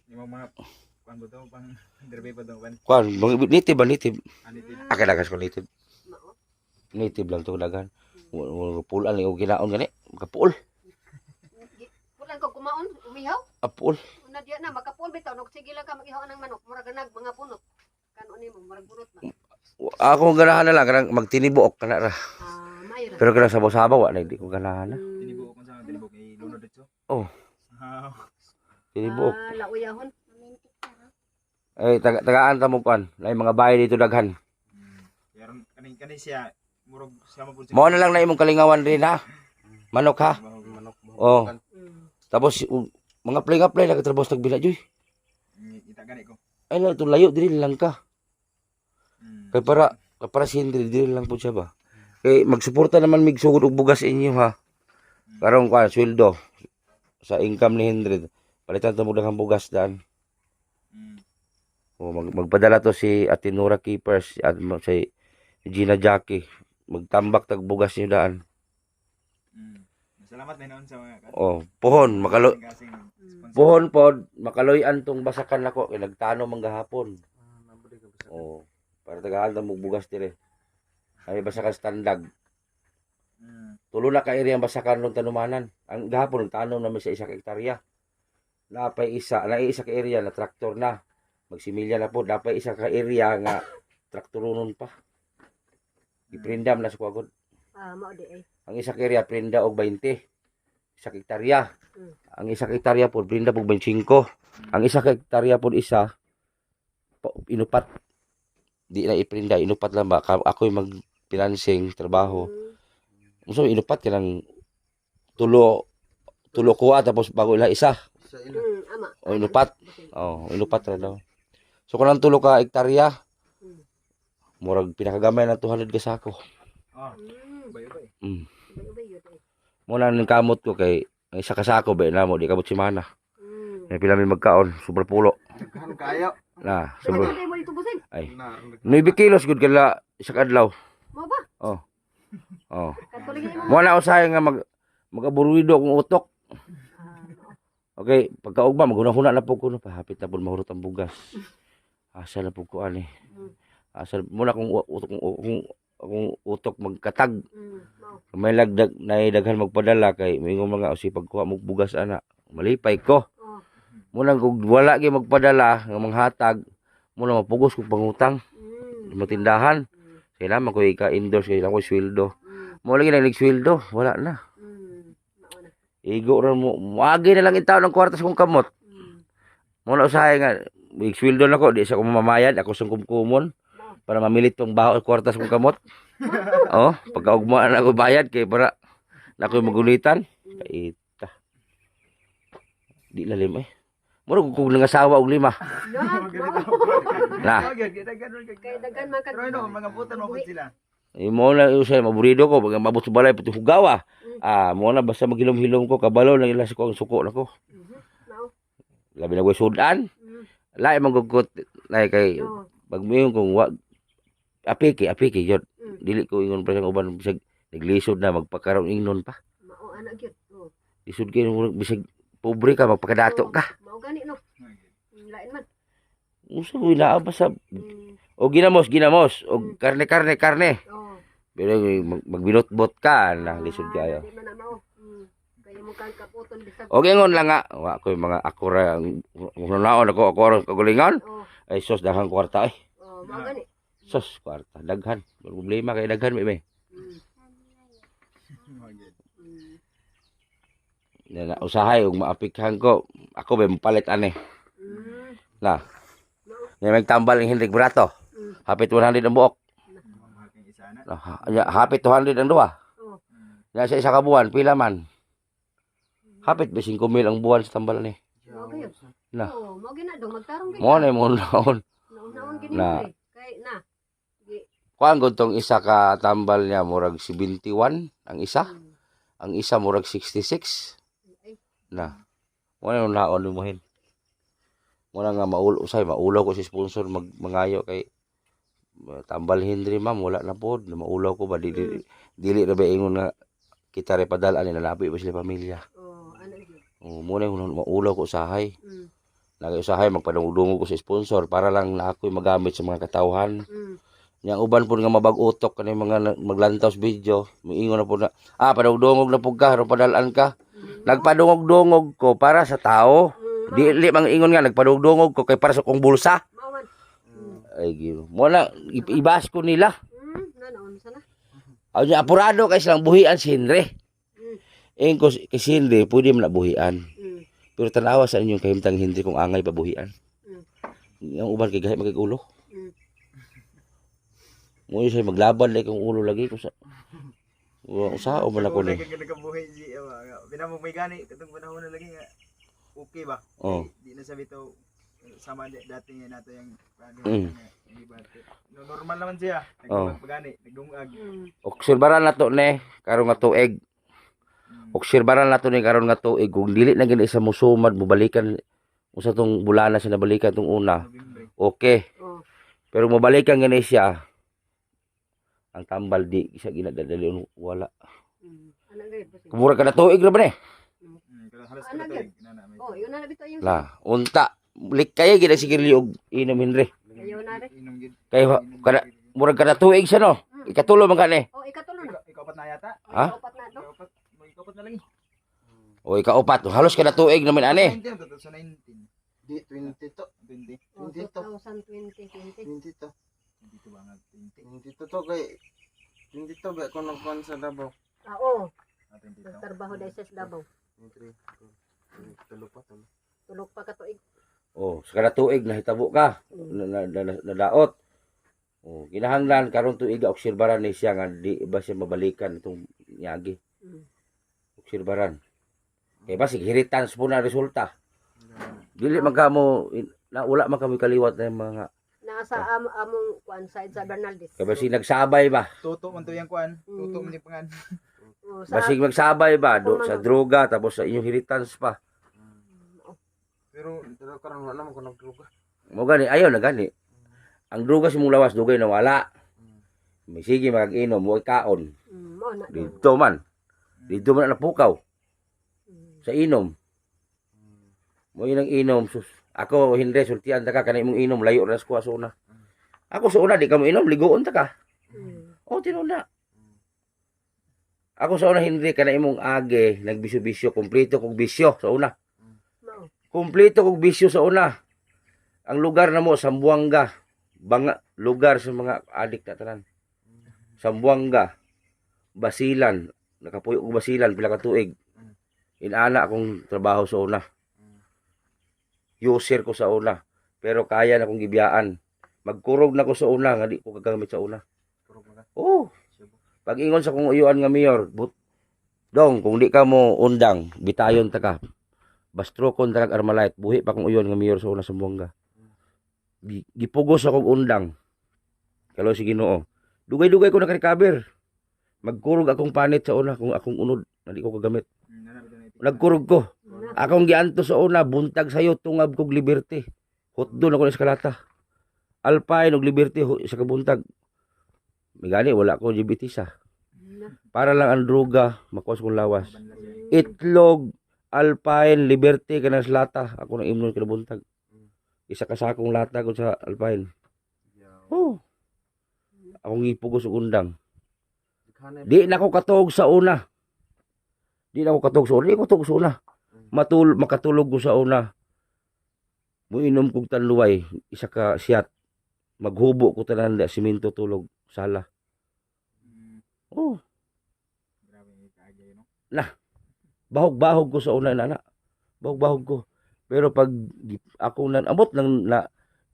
Yung mga kuan ba to pang derby pa to ban. Kuan, native ba native? Ani din. Dagas ko native. Mao. Native lang to dagan. Pulan ni og ginaon gani. Kapuol. Pulan ko kumaon, umihaw. Apuol. Una diya na makapul bitaw nog sige lang ka mag-ihaw ng manok, murag ganag mga punot. Kano nimo murag bunot ba? Ako ganahan na lang kanang magtinibuok kana ra. Mayra. Pero kanang sabaw-sabaw wa na hindi ko ganahan na. Tinibuok man sa tinibuok kay Luno dito. Oh, Ah, tinibuok. Lauyahon. Ay tagaan ta mo kuan. Lay mga bahay dito daghan. Pero kani siya murag siya mo pud Mao na lang na imong kalingawan rin ha. Manok ha. Manok. Oh. Mm. Tapos mga play nagatrabos nagbila joy. Ita gani ko. Ay na to layo diri lang ka. Mm. Kay para si Henry diri lang po siya ba. Kay magsuporta naman mig sugod og bugas inyo ha. Karon kuan sweldo sa income ni Henry. Palitan ta mo daghang bugas daan. Mm. O magpadala to si Ate Nora Keepers at si Gina Jackie. Magtambak tag bugas niyo daan. Mm. Salamat na noon sa mga Oh, pohon makalo kasing sponsor. pohon pod makaloy-an tong basakan nako kay nagtano man gahapon. Oh, para tagahan ta mo bugas dire. Ay basakan standag. Mm. Tulo na ka area ang basakan ng tanumanan. Ang gahapon nagtano namin sa 1 hektarya. Napay isa ka area na traktor na. Magsimilya na po, napay isa ka area nga traktorunon pa. Iprindam na sa kuwagod. Mao di ay. Ang isa ka area prinda og 20. 1 hektarya. Mm. Ang 1 hektarya po prinda og 25. Ang 1 hektarya po isa inupat. Di na iprinda, inupat lang ba? Ako'y mag-financing trabaho. So inupat ka ng tulo kuha tapos bago ila isa. Sa ila. Ama. O inupat. Oh, inupat ra daw. So kanang tulo ka hektarya, murag pinakagamay ng 200 ka sako. Ah, Mm. bay. Mm. Ubay yun ay. Muna nang kamot ko kay ang isa ka sako ba na mo di kamot simana. Mm. May pila mi magkaon, sobra pulo. Daghan kayo. Na, Ano sobra. mo ito busing? Ay. Na. 9 kilos gud kala isa ka adlaw. Mo ba? Oh. Oh. Katuligin mo. Mo na usahay nga magaburuido akong utok. Okay, pagkaugma maghuna-huna na po ko no, pahapit na po mahurot ang bugas. Asa na po ko ani. Asa muna kung utok magkatag. Mao. May lagdag naidaghan magpadala kay mingon mga usipag kuha mo bugas ana. Malipay ko. Oh. Muna kung wala gyud magpadala nga manghatag, muna mapugos kog pangutang Mm. sa tindahan. Kailangan ko ika-endorse kailangan ko sweldo. Mo lagi nang sweldo, wala na. Mm. Mao na. Igo ra mo. Muagi na lang itaw ng kwarta sa kong kamot. Mm. Muna usahay nga, big sweldo na ko, di sa ko mamamayad, ako sa kumkumon para mamilit tong baho kwarta sa kong kamot. Oh, pagkaugmaan na ako bayad kay para na ako magulitan. Kaita. Di lalim eh. Mura kung nangasawa og 5. Yan. Na. Kay daghan man kag. Pero ano, mga butan mo pud sila. Mo na usay maburido ko pag mabot sa balay pati hugawa. Mo na basta maghilom-hilom ko kabalo na ila sa ko ang suko nako. Mao. Labi na ko sudan. Lain magugkot nay kay Oh. pagmiyon kung wa apiki jud. Dili ko ingon pa sa uban bisag naglisod na magpakaroon ingnon pa. Mao ana gyud. Oh. Lisod kay bisag pobre ka magpakadato ka. Mao gani no. Lain man. Usa ko naa ba sa Mm. o ginamos o karne. Oh. Pero magbinot-bot ka na lisod kayo. Di man na mao. Kaya mo kang kaputon bisag. O ingon lang nga wa ko mga akura naon ako ang kagulingan. Oh. Ay sos daghang kwarta eh. Oh, mao gani. Sos kwarta daghan. Problema kay daghan mi. Mm. Na usahay ug maapikhan ko. Ako ba mapalit ani. Mm. Na. Nga may tambal ng Hendrik Brato. Hapit 100 ang buok. Hapit 200 ang duwa. Oh. Nga sa isa ka buwan, pila man. Hapit ba 5,000 ang buwan sa tambal ni. Mao gyud. Na. Oh, mao gina dong magtarong gyud. Mo na mo naon. Naon gini Na. mo eh. Kay na. Gi. Kuan gud tong isa ka tambal niya murag 71 ang isa. Ang isa murag 66. Ay. Na. Mo na naon mo hin. Mo na nga maulaw ko si sponsor mangayo kay tambal Henry ma'am wala na pod maulaw ko ba dili ra ba ingon nga kita re padala ni nalabi ba sila pamilya. Oh, ana gyud. Oh mo na maulaw ko usahay. Mm. Nagiusahay magpadungog ko sa sponsor para lang na ako'y magamit sa mga katawhan. Mm. Yang uban po nga mabag-utok kanay mga maglantaw sa video, miingon na po na padungog na po ka, aron padalaan ka. Nagpadungog-dungog ko para sa tao. Dili mang ingon nga nagpadungog ko kay para sa kong bulsa. Mauman. Ay gino. Mo na ibas ko nila. Nanaon sana. Aw niya apurado kay silang buhian si Henry. Mm. Ko kay si Henry pwede man na buhian. Mm. Pero tanawa sa inyong kahimtang Henry kung angay pa buhian. Yang uban kay gahi magigulo. Mm. Mo siya maglaban lay kung ulo lagi ko sa usao man ako ni. Nagkabuhay si binamog may gani katong panahon na lagi nga okay ba? Oh. Di na sabi to sama dati nga nato yung Mm. normal naman siya. Oh. Nagpagani, nagdungag. Obserbaran nato ne karon nga tuig. Obserbaran nato ni karon nga tuig kung dili na gani sa musumad mobalikan usa tong bulana sa nabalikan tong una. November. Okay. Oh. Pero mobalikan gani siya. Ang tambal di siya ginadadali wala. Anak gayud po siya. Kumura ka na tuig ra ba ni? Pero halos Ano ko yun? may Oh, yun na bitaw yung. La, unta. Lik kaya gina sige liog inom Henry. Ayaw na rin. inom gid. Kay kada murag kada tuig siya no. Ikatulo man kani. Oh, ikatulo na. Ikaw pat na yata. Ha? Ikaupat na to. Ikaw pat na lagi. O ikaupat, halos kada tuig naman ani. 19 to sa 19. Di 20 to. 20. Oh, 20 to. 2020. 20 to. Dito ba nga 20? 20 to kay 20 to ba ko nagkuan sa Davao. Oo. 20 to. Nagtrabaho dahil sa Davao. 23. Tulo pa tulo. Tulog pa ka tuig. Oh, sa kada tuig nahitabo ka. Nadaot. Oh, kinahanglan karon tuig obserbaran ni siya nga di ba siya mabalikan itong nyagi. Obserbaran. Kay basig hiritans po na resulta. Dili man kamo na wala man kami kaliwat na yung mga Nasa among kuan side sa Bernaldez. kay basig nagsabay ba. Tuto man to yang kuan. Tuto man yung pangan. Oh, sa Basig magsabay ba sa droga tapos sa inyong hiritans pa. Pero Karon wala naman ko nagdruga. Mo gani ayaw na gani. Ang droga si mong lawas dugay na wala. May sige mag-inom mo kaon. mo na. Dito man. Dito man na napukaw sa inom. Mo inang inom sus. Ako hindi sultian ta ka kanay mong inom layo ra sa una. Ako sa una di ka mo inom ligoon ta ka. O tinuna. Ako sa una hindi kanay mong age nagbisyo-bisyo kompleto kog bisyo sa una. Mao. Kompleto kog bisyo sa una. Ang lugar na mo Sambuanga. Banga lugar sa mga adik na tanan. Sambuanga. Basilan. Nakapuyo og Basilan pila ka tuig. Inana akong trabaho sa una. User ko sa una. Pero kaya na akong gibiyaan. Magkurog na ko sa una nga di ko gagamit sa una. Oh. Pag ingon sa kong uyuan nga mayor, dong kung di ka mo undang, bitayon ta ka. Bastrokon ta kag Armalite, buhi pa kong uyuan nga mayor sa una sa Sambuanga. Gipugos akong undang. Kalo si Ginoo. Dugay-dugay ko naka-recover. Magkurog akong panit sa una kung akong unod na di ko kagamit. Nagkurog ko. Akong gianto sa una, buntag sayo tungab kog Liberty. Hotdon ako na eskalata. Alpine og Liberty sa kabuntag. Megani wala ko LGBT sa. Para lang ang droga makuha kong lawas. Itlog, Alpine, Liberty kana sa lata. Ako na imnon kada buntag. Isa ka sa akong lata ko sa Alpine. Oh. Akong ipugos og undang. Di na ako katog sa una. Di na ako katog sa una. Di ako katog sa una. Makatulog ko sa una. Muinom kong tanluway. Isa ka siyat. Maghubo ko tanan da simento tulog. Sala. Oh. Bahog-bahog ko sa una nana. Bahog-bahog ko. Pero pag ako abot nang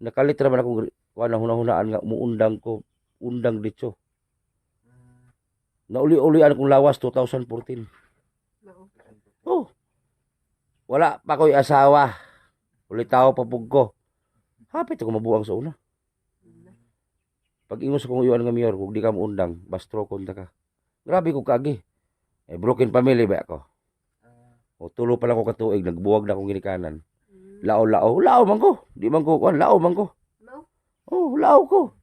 nakalitra man ako kuan hunahunaan nga muundang ko undang ditso. Nauli-ulian akong lawas 2014. Oh. Wala pa ko'y asawa. Ulitaw pa pug ko. Hapit ako mabuang sa una. Pag ingos kong uyuan nga mayor, kung di ka muundang, bastrokon ta ka. Grabe ko kagi. Broken family ba ako? O tulo pa lang ko katuig, nagbuwag na akong ginikanan. Lao-lao. Lao man ko. Di man ko kuan, lao man ko. Oh, lao ko.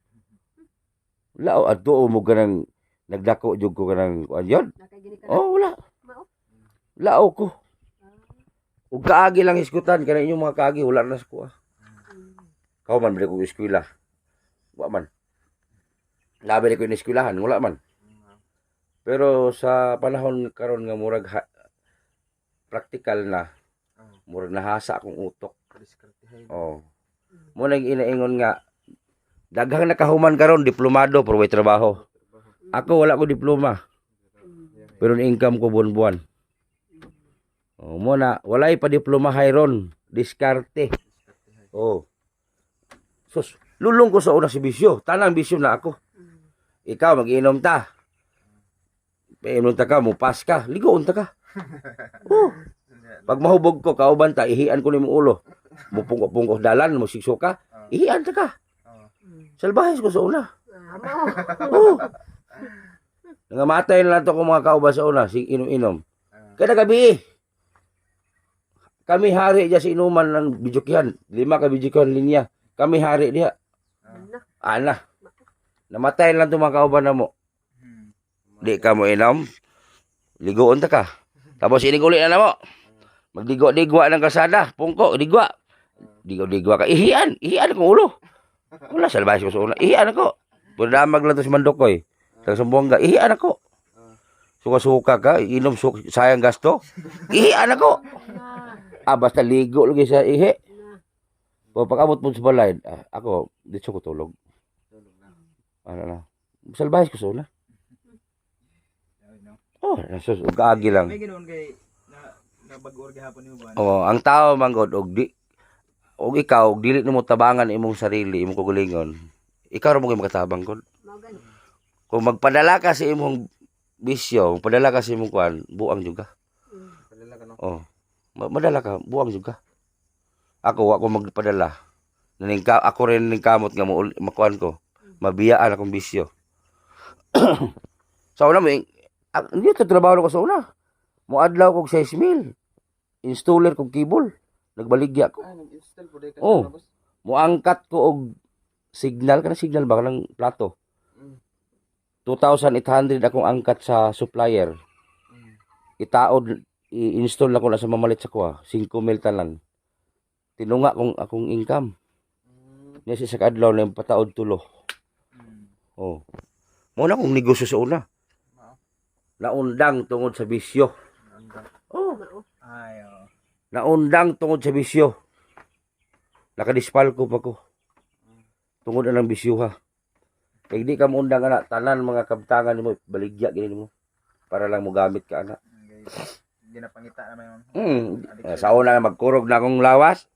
Lao adto mo ganang nagdako jud ko kanang kuan yon. Oh, wala. Lao ko. Ug kaagi lang iskutan kana inyong mga kaagi wala na sa kuha. Kao man balik ko eskwela. Wa man. Labi ko ni eskwelahan wala man. Pero sa panahon karon nga murag practical na. Murag nahasa akong utok. Oh. Mo nang inaingon nga daghang nakahuman karon diplomado pero way trabaho. Ako wala ko diploma. Pero income ko buwan-buwan. Oh, mo na walay pa diploma hayron, diskarte. Oh. Sus, lulong ko sa una si bisyo. Tanang bisyo na ako. Ikaw mag-inom ta. Painom ta ka, mupas ka, ligoon ta ka. Oh. Pag mahubog ko, kauban ta, ihian ko ni mong ulo. Mupungko-pungko dalan, musikso ka, ihian ta ka. Salbahes ko sa una. Oh. Nangamatay na lang to kung mga kauban sa una, sing inom-inom. Kada gabi, kami hari dyan sa inuman ng bidyokihan. 5 ka bidyokihan linya. Kami hari diya. Ana. Namatay lang to mga kauban na mo. Di ka mo inom, ligoon ta ka. Tapos inig-uli na mo. Magdigo-digwa ng kasada. Pungko, digwa. Digo-digwa ka. Ihian akong ulo. Wala, salbahis ko sa una. Ihian ako. Pudamag lang to si Mandokoy. Tagsumbuanga, ihian ako. Suka-suka ka, inom sayang gasto. Ihian ako. Basta ligo lagi sa ihi. O pag-abot po sa balay, ako, dito ko tulog. Ano na. Salbahis ko sa una. Oh, nasus ug kaagi lang. May ginoon kay na bag-or gihapon nimo ba? Oh, ang tao manggod og ikaw og dili nimo tabangan imong sarili, imong kagalingon. Ikaw ra mo kay makatabang gud. Kung magpadala ka sa imong bisyo, padala ka sa imong kuan, buang jud ka. Padala ka no. Oh. Madala ka, buang jud ka. Ako magpadala. Ako rin ning kamot nga makuan ko. Mabiyaan akong bisyo. Sa una mo hindi ito trabaho ko sa una. Muadlaw kog 6,000. Installer kog cable. Nagbaligya ko. Nag-install po day ka. Oh. Muangkat ko og signal ba kanang plato. 2,800 akong angkat sa supplier. Itaod i-install na ko na sa mamalit sa kuha. 5,000 tanan. Tinunga kong akong income. Niya sa kadlaw na yung pataod tulo. Oh. Muna kong negosyo sa una. Naundang tungod sa bisyo. Oh. Ay, Naundang tungod sa bisyo. Nakadispal ko pa ko. Tungod na ng bisyo ha. Kaya di ka maundang anak. Tanan mga kabtangan mo. Baligya gini mo. Para lang mo gamit ka anak. hindi na pangita naman yun. Sa una magkurog na akong lawas.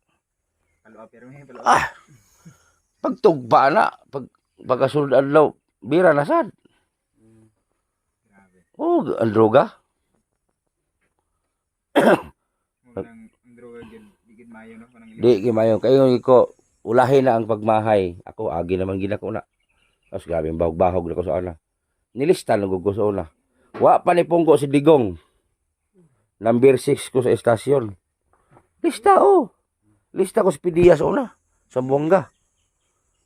Pagtugba na. Pagkasunod adlaw. Bira na sad. Oh, ang droga. Ang droga gid mayo no kanang Di kimayo kayo ko ulahin na ang pagmahay. Ako agi naman ginako na. Tapos grabe bahog-bahog na ko sa ana. Nilista na ko sa una. Wa pa ni pungko si Digong. Number 6 ko sa estasyon. Lista oh. Lista ko sa PDEA sa una. Sa Buanga.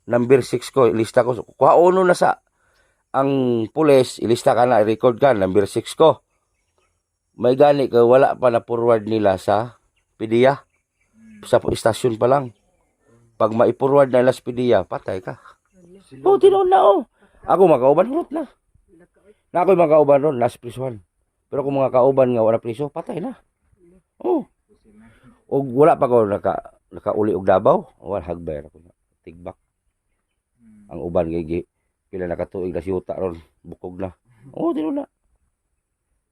Number 6 ko lista ko. Kuha uno na sa ang pulis, ilista ka na, record ka, number 6 ko. May gani ka, wala pa na forward nila sa PDEA. Sa istasyon pa lang. Pag mai-forward na nila sa PDEA, patay ka. Oh, tinoon na oh. Ako makauban hurot na. Na ako'y makauban ron, last prison. Pero kung mga kauban nga wala priso, patay na. Oh. O wala pa ko nakauli og Davao, wala hagbayar ako. Tigbak. Ang uban kay pila nakatuig na siyuta ron, bukog na. Oh, tino na.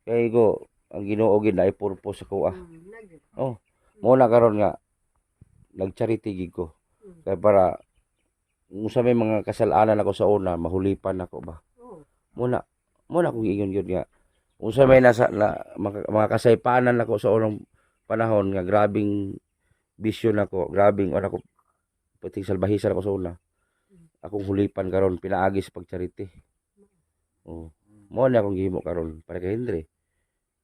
Kaya ko, ang Ginoo gid na purpose ako ah. Oh, mo na karon nga nag-charity gig ko. Kaya para kung sa may mga kasalanan ako sa una, mahulipan ako ba. Muna kung ingon yun nga. Kung sa may mga kasaypanan ako sa unang panahon nga grabing bisyon ako, grabing ano ko pati salbahisan ako sa una. Akong hulipan karon pinaagi sa pagcharity. Oh. Mo na akong gihimo karon para kay Henry.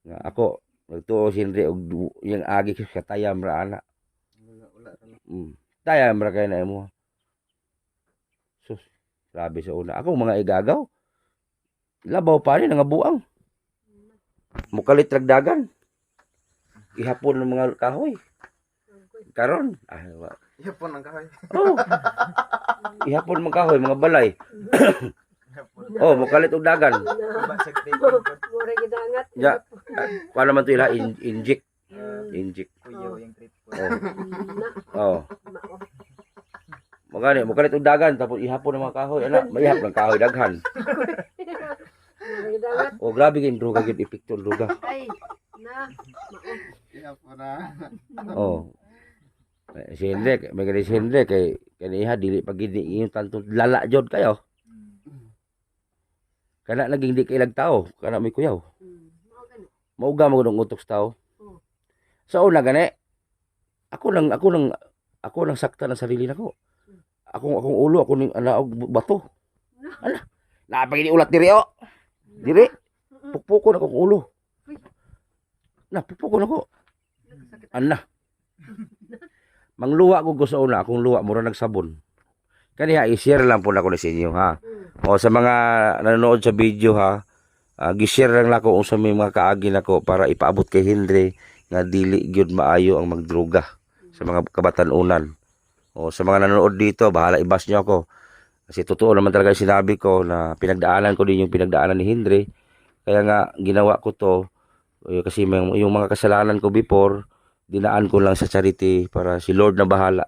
Nga ako nagtuo si Henry og yung agi ko sa tayam ra ana. Tayam ra kay na mo. Sus, grabe sa una. Akong mga igagaw. Labaw pa ni nga buang. Mukalit ragdagan. ihapon ng mga kahoy. Karon, Yapon ang kahoy. oh, ihapon mga kahoy, mga balay. Oh, mukalit og dagan. Basag taping pod. Mura gidangat. Ya, kuha naman to ila inject. Inject. Kuyaw yung trip pod. Oh. Magani, mukalit og dagan tapos ihapon ng mga kahoy. Ana, maihap ng kahoy daghan. Mura gidangat. Oh, grabe kay droga gid epekto ng droga. Ay, na. Yapon na. Oh. Si Hendrik, may gani si Hendrik kay kaniha dili pag gini yung tanto lala jud kayo. Kana naging di kailag tao, kana may kuyaw. Mao gani. Mauga mo ng utok sa tao. Sa una gani, ako lang sakta ng sarili nako. Akong ulo, ako ning ana og bato. Ala. Napagini ulat diri o. Diri. Pukpukon ako ulo. Na pukpukon ako. Ana. Mangluwa ko sa una, akong luwa mura nagsabon. Kaniya i-share lang po na ko sa inyo ha. O sa mga nanonood sa video ha, gi-share lang nako kung sa may mga kaagi nako para ipaabot kay Henry nga dili gyud maayo ang magdruga sa mga kabatan-unan. O sa mga nanonood dito, bahala ibas niyo ako. Kasi totoo naman talaga yung sinabi ko na pinagdaanan ko din yung pinagdaanan ni Henry. Kaya nga ginawa ko to kasi yung mga kasalanan ko before, dinaan ko lang sa charity para si Lord na bahala.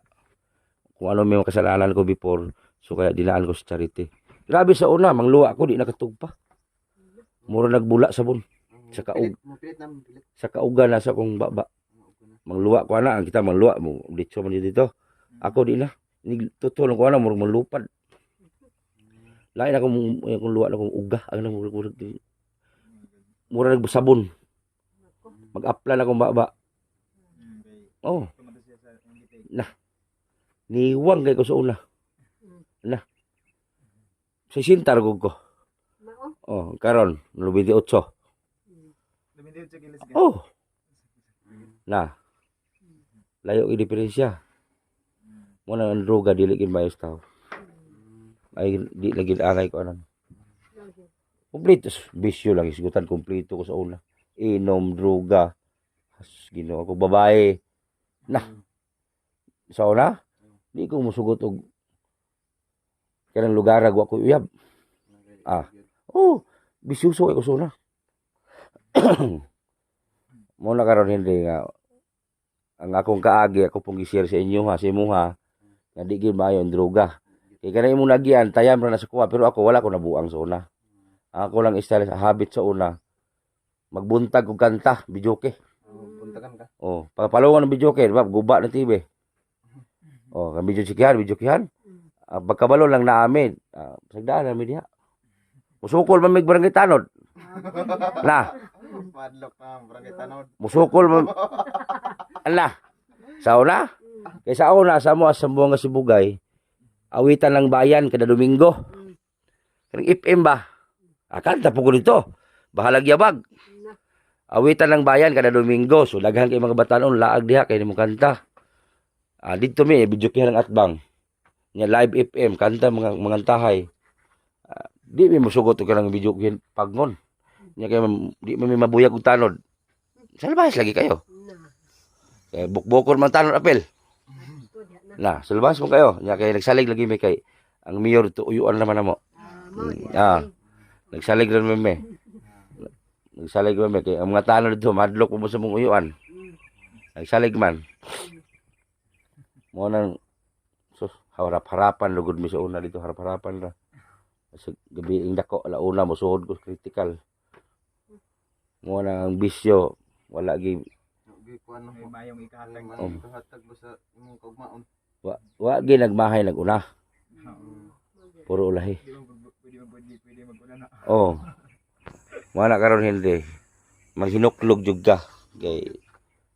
Kung ano may mga kasalanan ko before, so kaya dinaan ko sa charity. Grabe sa una, mangluwa ako, di nakatugpa. Mura nagbula sabon. Sa kaug, Mapilit na, mapilit. sa kauga na sa kong baba. Mangluwa ko ana, ang kita mangluwa mo dito man dito. Ako di na. Tutulong ko ana murag manlupad. Lain ako kung luwa na kong uga, ang mura nagsabon. Mag-apply na akong baba. Oh, Tumatas siya sa ngiti. niwang kay ko sa una. Na. Sa sintar ko. Mao. Oh, karon 28. Dumindit sa gilis ka. Oh. Na. Layo ang diferensya. Muna ang droga dili gid mayos tao. Ay di lagi angay ko anan. Kompleto bisyo lang isgutan kompleto ko sa una. Inom droga. Ginoo ako babae. Na. Sa una, di ko musugot og kanang lugar wa ko uyab. Oh, bisyoso kay ko sa una. Muna karon hindi nga ang akong kaagi ako pong gi-share sa inyo ha, sa imo ha, nga di gyud maayo ang droga. Kay kanay imong nagian tayam ra na sa kuha pero ako wala ko nabuang sa una. Ako lang style sa habit sa una. Magbuntag og kanta, bijoke. Puntakan ka. Oh, pagpalungan ng bijoke, di ba? Guba ng TV. Oh, kan bijokihan. Pagkabalo lang na amin. Sagdaan namin diha. Musukol man mig barangay tanod. Na, Padlock na, barangay tanod. musukol man. Ala. Sa una? Kay sa una sa mo sa buong nga Sibugay, awitan ng bayan kada Domingo. Kanang FM ba? Kanta po ko dito. Bahalag yabag. Awitan ng bayan kada Domingo. So daghan kay mga batanon laag diha kay nimo kanta. Dito mi video kaya ng atbang. Nya live FM kanta mga tahay. Di mi musugot og kanang video kaya pagnon. Nya kay di mi mabuyag og tanod. Salbahas lagi kayo. Kay bukbukon man tanod apel. Na, salbahas mo kayo. Nya kay nagsalig lagi mi kay ang mayor to uyuan naman namo. Nagsalig rin mi. Nagsalig man kay ang mga tanod dito madlok mo sa mong uyuan. Nagsalig man. Mo nang harap-harapan lugod mi sa una dito harap-harapan ra. Sa gabi ing dako alauna mo suod ko critical. Mo nang bisyo wala gi Gi kuan May mo. mayong ikahatag. Kahatag mo sa imong kaugmaon. wa gi nagmahay naguna. Puro ulahi. Pwede maguna na. Oh. Mo na karon hindi. Maghinuklog jud ka kay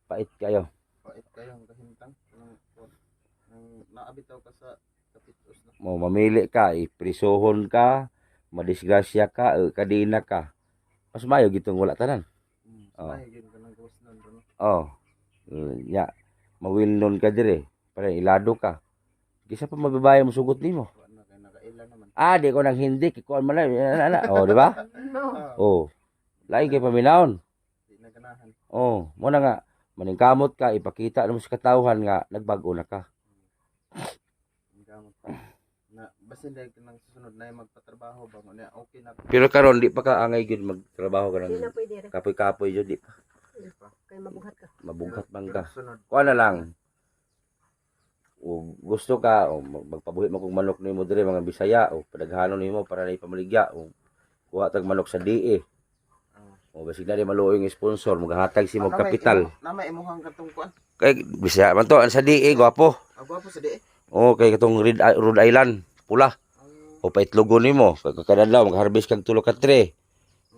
pait kayo. Pait kayo ang kahimtang. Nang naabitaw ka sa kapitos na. Mo mamili ka, iprisohon ka, madisgrasya ka, kadina ka. Mas mayo gitong wala tanan. Sabay gyud ka nang ghost nun ron. Oh. Ya, mawilnon ka dire, para ilado ka. Kisa pa mababaye mo sugot nimo. Wa na kay nakaila naman. Di ko nang hindi kikuan man na. Oh, di ba? Oh. Lain kay paminaon. Di na ganahan. Oh, mo na nga maningkamot ka, ipakita mo sa katawhan nga nagbago na ka. Ang gamot pa. Na basin dahil ka nang susunod na yung magpatrabaho ba mo na okay na. Pero karon di pa ka angay gyud magtrabaho ka Hindi na ng pwede rin. kapoy-kapoy jud di pa. Kaya mabuhat ka. Mabughat man ka. Sunod. Kuha na lang. O gusto ka o magpabuhi mo kung manok nimo dire mga Bisaya o padaghanon nimo para na ipamaligya o kuha tag manok sa DE. O basig na di maluoy yung sponsor, maghatag si mo kapital. Na may imuhang katong kuan. Kay Bisaya man to, ang sa DE gwapo. Agwapo sa di. O kay katong Rhode Island, pula. O paitlogon nimo, kada adlaw mag-harvest kag tulo ka tray.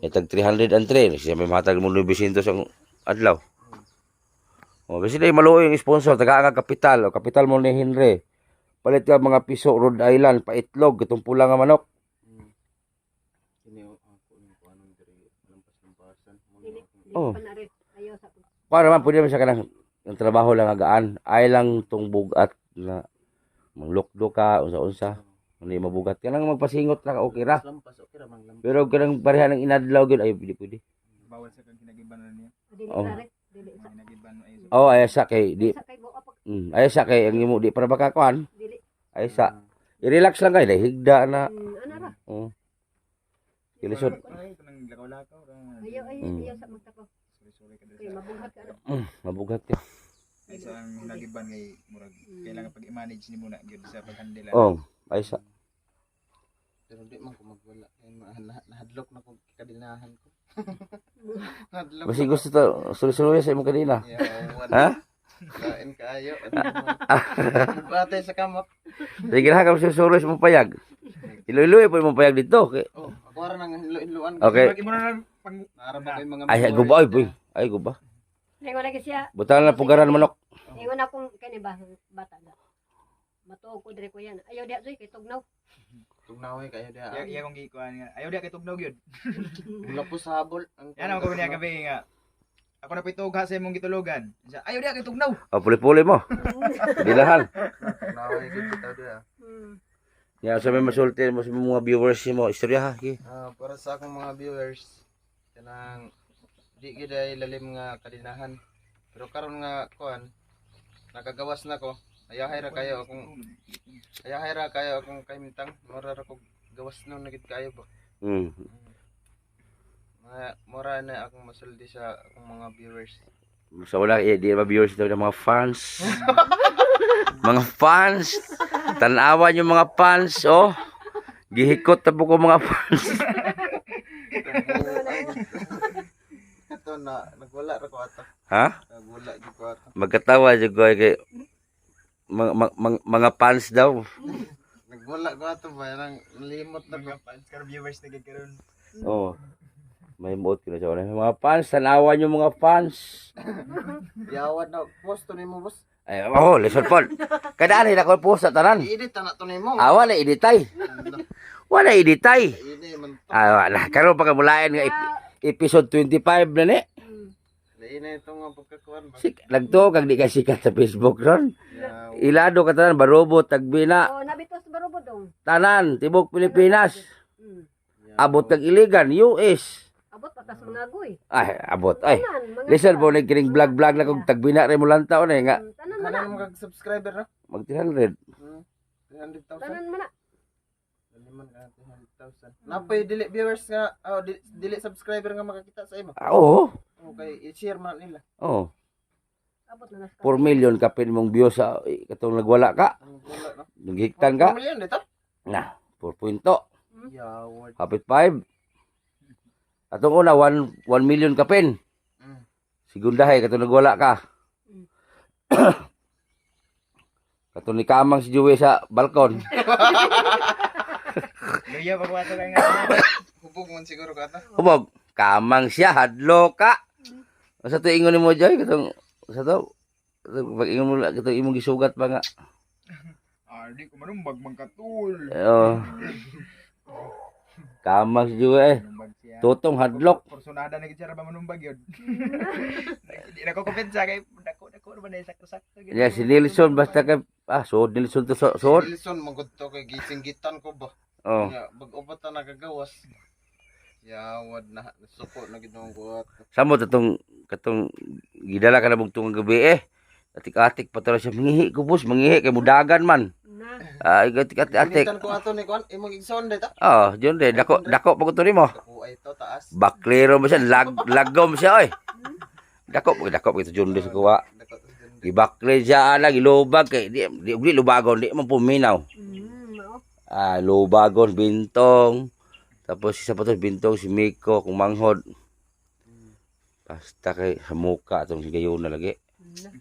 Tag 300 ang tray, siya may matag mo 900 ang adlaw. O basig na maluoy yung sponsor, taga ang kapital o kapital mo ni Henry. Palit ka mga piso Rhode Island, paitlog katong pula nga manok. Kini ako ni kuanong diri lampas-lampasan. Dili Oh. pa na rin. Ayaw sa Para naman pwede man siya kanang ang trabaho lang agaan. Ay lang tong bugat na manglukdo ka unsa-unsa. Hindi mabugat ka nang magpasingot na ka okay ra. Lampas okay ra man lampas. Pero kanang pareha ng inadlaw gyud ay pwede. Bawal sa kang ginagiban na niya. dili Oh. na rin. Dili sa. Ginagiban ay Oh, ay sa kay di Sa kay go apa ay sa kay ang imo di para makakuan. dili. Ay sa i-relax lang kay dahil higda na. Ana ra. Oh. Kilisod. Ay, kanang lakaw-lakaw ra. Ayaw sa magtako. Sorry ka Kaya diri sa. mabuhat ka na. Mabugat ka. Ay sa ang nagiban kay murag kailangan pag-manage nimo na gyud sa paghandle. Oh, ay sa. Pero di man ko magwala. Ay nahadlok na ko kadinahan ko. Nahadlok. Basi gusto to suloy-suloy sa imong kanina. Yawan. Ha? Kain kaayo. Batay sa kamot. Sige na ka suloy sa imong payag. Iloy-iloy po imong payag dito. Okay. Oh, ako ra nang hinlo-hinluan. Okay. Imo na lang pang Nara ba kay mga Ay guba ay boy. Ay guba. Ingon lagi siya. Butang na pugaran manok. Ingon akong kani ba bata na. Matuog ko dire ko yan. Ayaw diha joy kay tugnaw. Tugnaw kayo dia. iya kong gikuan nga. Ayaw di kay tugnaw gyud. Mula po sa habol. Yan ang ko niya gabi nga. Ako na pitog ha sa imong gitulugan. Siya, ayaw di kay tugnaw. O puli-puli mo. Dilahan. Tugnaw kay kita dia. Yan sa may masulti mo sa mga viewers mo. Istorya ha. Okay. Para sa akong mga viewers, kanang di gid ay lalim nga kadinahan. Pero karon nga kuan, nakagawas na ko. Ayahay ra kayo akong kaimtang. Mura ra ko gawas no nagid kayo ba. Mm. Mura na akong masuldi sa akong mga viewers. So wala di ba viewers daw ng mga fans. Mga fans. Tanawan yung mga fans oh. Gihikot ta po ko mga fans. Ito na nagwala ra ko ato. Ha? Nagwala gyud ko ato. Magkatawa jud ko kay mga fans daw. Nagwala ko ato ba nang nalimot na ko. Mga fans karon viewers na gyud karon. Oh. May mood ko na sa mga fans, tanawan yung mga fans. Yawan na posto nimo boss. Ay, oh, listen po. Kadaan na ko po sa tanan. I-edit na to nimo. Wala editay. Wala editay. Ini man to. Wala. Karon pagkamulayan nga episode 25 na ni. Lain ito nga pagkakuan ba. Nagto kag di ka sikat sa Facebook ron. Yaw. Ilado ka tanan barobot tagbina Oh, nabitos barubo dong. tanan tibok Pilipinas. Abot kag iligan US. Abot patas mga agoy. Ay, abot ay. Tanan, mga Listen po nagkiring vlog na kog tagbina rin mo lang taon eh nga Tanan man na. Ano mo kag subscriber na? mag 300. 300,000. Tanan man na. Daliman ka 300,000. Napay dili viewers nga, dili subscriber nga makakita sa imo. Oo. Okay, i-share man nila. Oh, Abot na nas. 4 million ka pin mong views sa katong nagwala ka. Ang wala no. Naghiktan ka. 4 million dito. Na, 4 point. Yawad. Hapit 5. Atong una 1 million ka pin. Mm. Segundahay katong nagwala ka. Katong ni kamang si Joey sa balkon. Luya pa ko ato kay nga. Hubog man siguro ka ta. Hubog, kamang siya hadlo ka. Sa to ingon mo Joy katong sa to pag ingon mo katong imong gisugat pa nga. Di ko manumbag mangkatul. Oh. Kamang si Joey. Manumbag siya. Tutong hadlok. Porsunada na gid siya ra ba manumbag yun. Di na ko kumpensa kay dako ba na sakto-sakto. Ya si Nelson basta ka so Nelson to so. Wilson magud to kay gisinggitan ko ba. Oh. Nga bag-upat na nagagawas. Yawad na suko na gid ko. Samo katong Gidala ka na bugtong gabi Atik-atik pa talaga siya. Mangihi ko boss, mangihi kay mudagan man. Na. Ay, atik-atik. Pinitan ko ato ni Kwan, imong igsoon dito. Oh, diyon de dako pag mo. Ako ay to taas. Baklero mo siya, lagom siya oy. Dako ito diyon de sa kuha. Dako to dyan. Gibakle siya ana, gilubag kay di lubagon, di man puminaw. Mao. Ah, lubagon bintong. Tapos isa pa to bintong si Miko kung manghod. Basta kay sa muka atong si gayon na lagi. Na.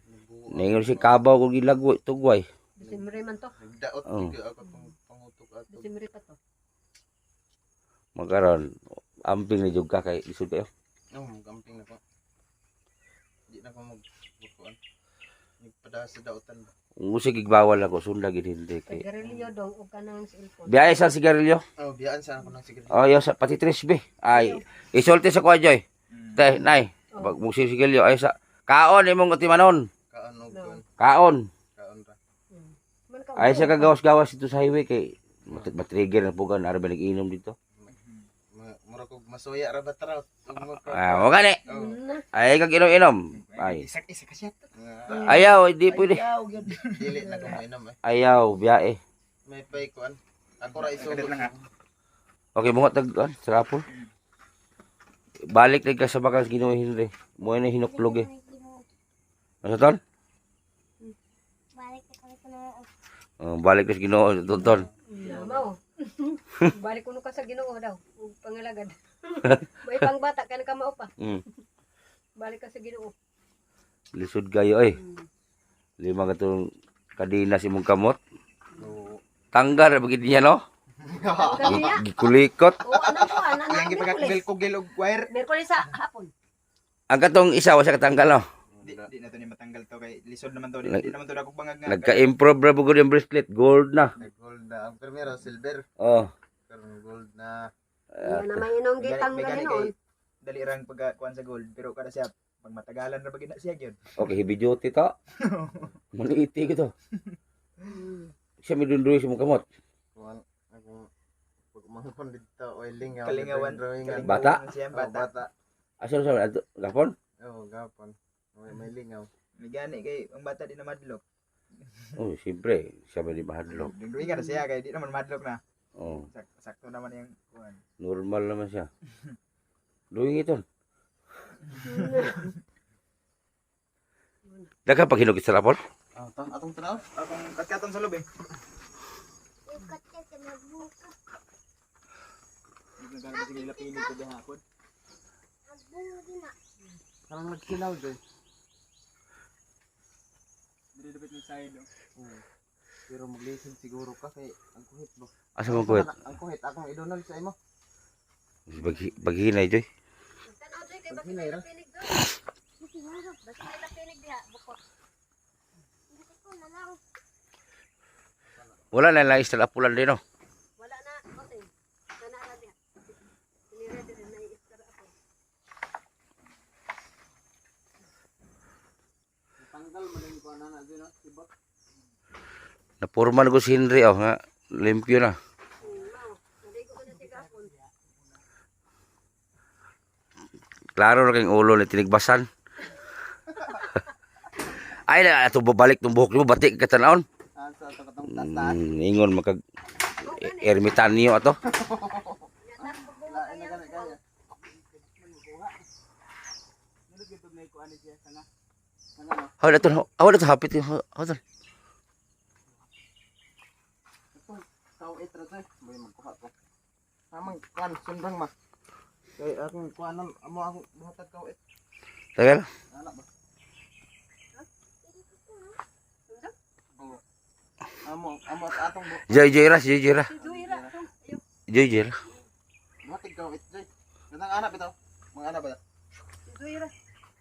Ningon si kabaw kung gilagway tugway. Desembre man to. Nagdaot Oh. ko ako pang pangutok ato. Desembre pa to. Magkaron amping ni jud ka kay isod kayo. Gamping na ko. Di na ko magbukuan. Nagpada sa daotan ba. Kung gusto gigbawal ako sunda gid hindi kay. Sigarilyo dong o kanang cellphone. Biyahe sa sigarilyo. Oh, biyaan sa ako ng sigarilyo. Oh, yo sa pati trisbe. Ay, isulti sa kuha joy. Tay, nay. Pag musi sigarilyo ay sa kaon imong utimanon. Kaano kuan. Kaon. Kaon ra. Man ka. Ay siya kagawas-gawas dito sa highway kay matrigger na pugan ara ba nag-inom dito. Mura ko masuya ra ba tara. Ah, mo gani. Oh. Na. Ay kag inom-inom. Ay. Isa ka siya. Ayaw, hindi pwede. Dili na ko mainom eh. Ayaw, biyahe. May pay kuan. Ako ra Saglit isugot. lang ha. Okay, bunga tag sarapol. Balik na ka sa bakas Ginoo Henry. Mo na hinuklog eh. Ano ton? Balik na sa Ginoo ton. Mao. Balik kuno ka sa Ginoo daw. Ug pangalagad. May pangbata ka na ka mao pa. Balik ka sa Ginoo. Lisod kayo eh. Lima ka itong kadina si mong kamot. No. Tanggal, bagit niya no? Kasi ya. Gikulikot. O ano ko ana Yang gipagkakugil og wire. Merkulis sa hapon. Ang katong isa, wala katanggal no? Di na to ni matanggal to kay lisod naman to. Di naman to dako bangag nga. Nagka-improve ra bugod yung bracelet. Gold na. Gold na. Ang primero silver. Oh. Karon gold na. Yan na may inong gitang May gani ganoon. kay dali rang pagkuan sa gold pero kada siya pag matagalan ra bagid na siya gyud. Okay, heavy duty to. Maliiti ko to. Siya may dunduloy sa mong kamot. Kuan ako pag manghon dito oiling Kalingawan. drawing Bata? Siya bata. bata. Asa sa gapon? Oh, gapon. May lingaw. May gani kay ang bata di na madlok. Oh, siyempre. Siya may di mahadlok. Dungduin ka na siya kay di naman madlok na. Oh, Sakto naman yung kuan. normal naman siya. Luwing ito. Daga pag hinugit sa rapol? Atong tanaw. Akong katkaton sa loob eh. Hindi na sige lapini ko gahapon. Parang nagkilaw doy. Dili dapat ni side. Pero maglisin siguro ka kay ang kuhit ba. Asa mong kuwet? Ang kuhit akong idonal sa imo. Baghinay, Joy. Tanaw doy kay bakit Hinay ra. pinig doy. Basta nila pinig diha bukod. Wala na lang istal apulan din, no? Wala na kasi. Kana ra diha. Sinira din na i-extra ako. Tanggal mo din ko na din no, sibot. Napurman ko si Henry, oh, nga. Limpyo na. Mao. Naligo ko na si gapon. Klaro na kayong ulo na tinigbasan. Ay, na, ito babalik ng buhok mo, batik ka tanawon. Sa katong tatas. Ingon, makag ermitanyo ato. Wala na gana kaya. Nilugitod na ikuan siya sana. Sana no. Hawala ito, hapit yun. Hawala. Tao itra tay. May magkuha ko. Samang kuan sundang ma. Kay akong kuanan amo akong buhatag kau it. Tagal. Ana ba? Amo sa atong Joy, Joy ra, Joy, Joy ra. Si Joy ra. Ayo. Joy, Joy ra. buhatag kau it jay. Ganang anak bitaw. Mga anak ba? Si Joy ra.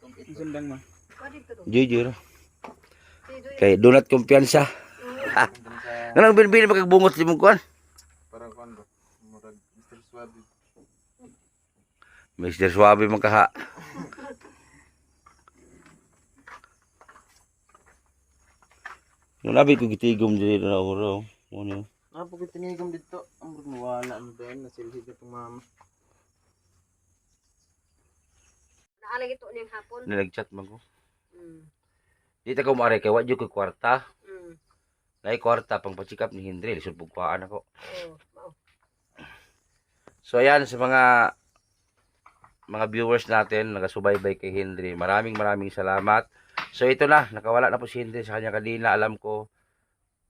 Kung it. Sundang mo. Pwede ka to. Joy, Joy ra. Si Joy. Kay donat kumpiyansa. Sa Ganang binibini makagbungot si mong kuan. parang kuan ba? Murag Mr. Suave. Mr. Suave man kaha. Nung nabi ko gitigom dito na oro. Ano? Ano po tinigom dito? Ang wala na din nasilhig itong mama. Naalag ito niyang hapon. Nilagchat man ko. Mm. Di ta ko maari kay wa jud ko kwarta. Mm. Nay kwarta pang pa-check up ni Henry, lisod pugpaan ako. Oo. Mao. So ayan sa mga viewers natin nagasubaybay kay Henry. Maraming salamat. So ito na, nakawala na po si Henry sa kanya kanina. Alam ko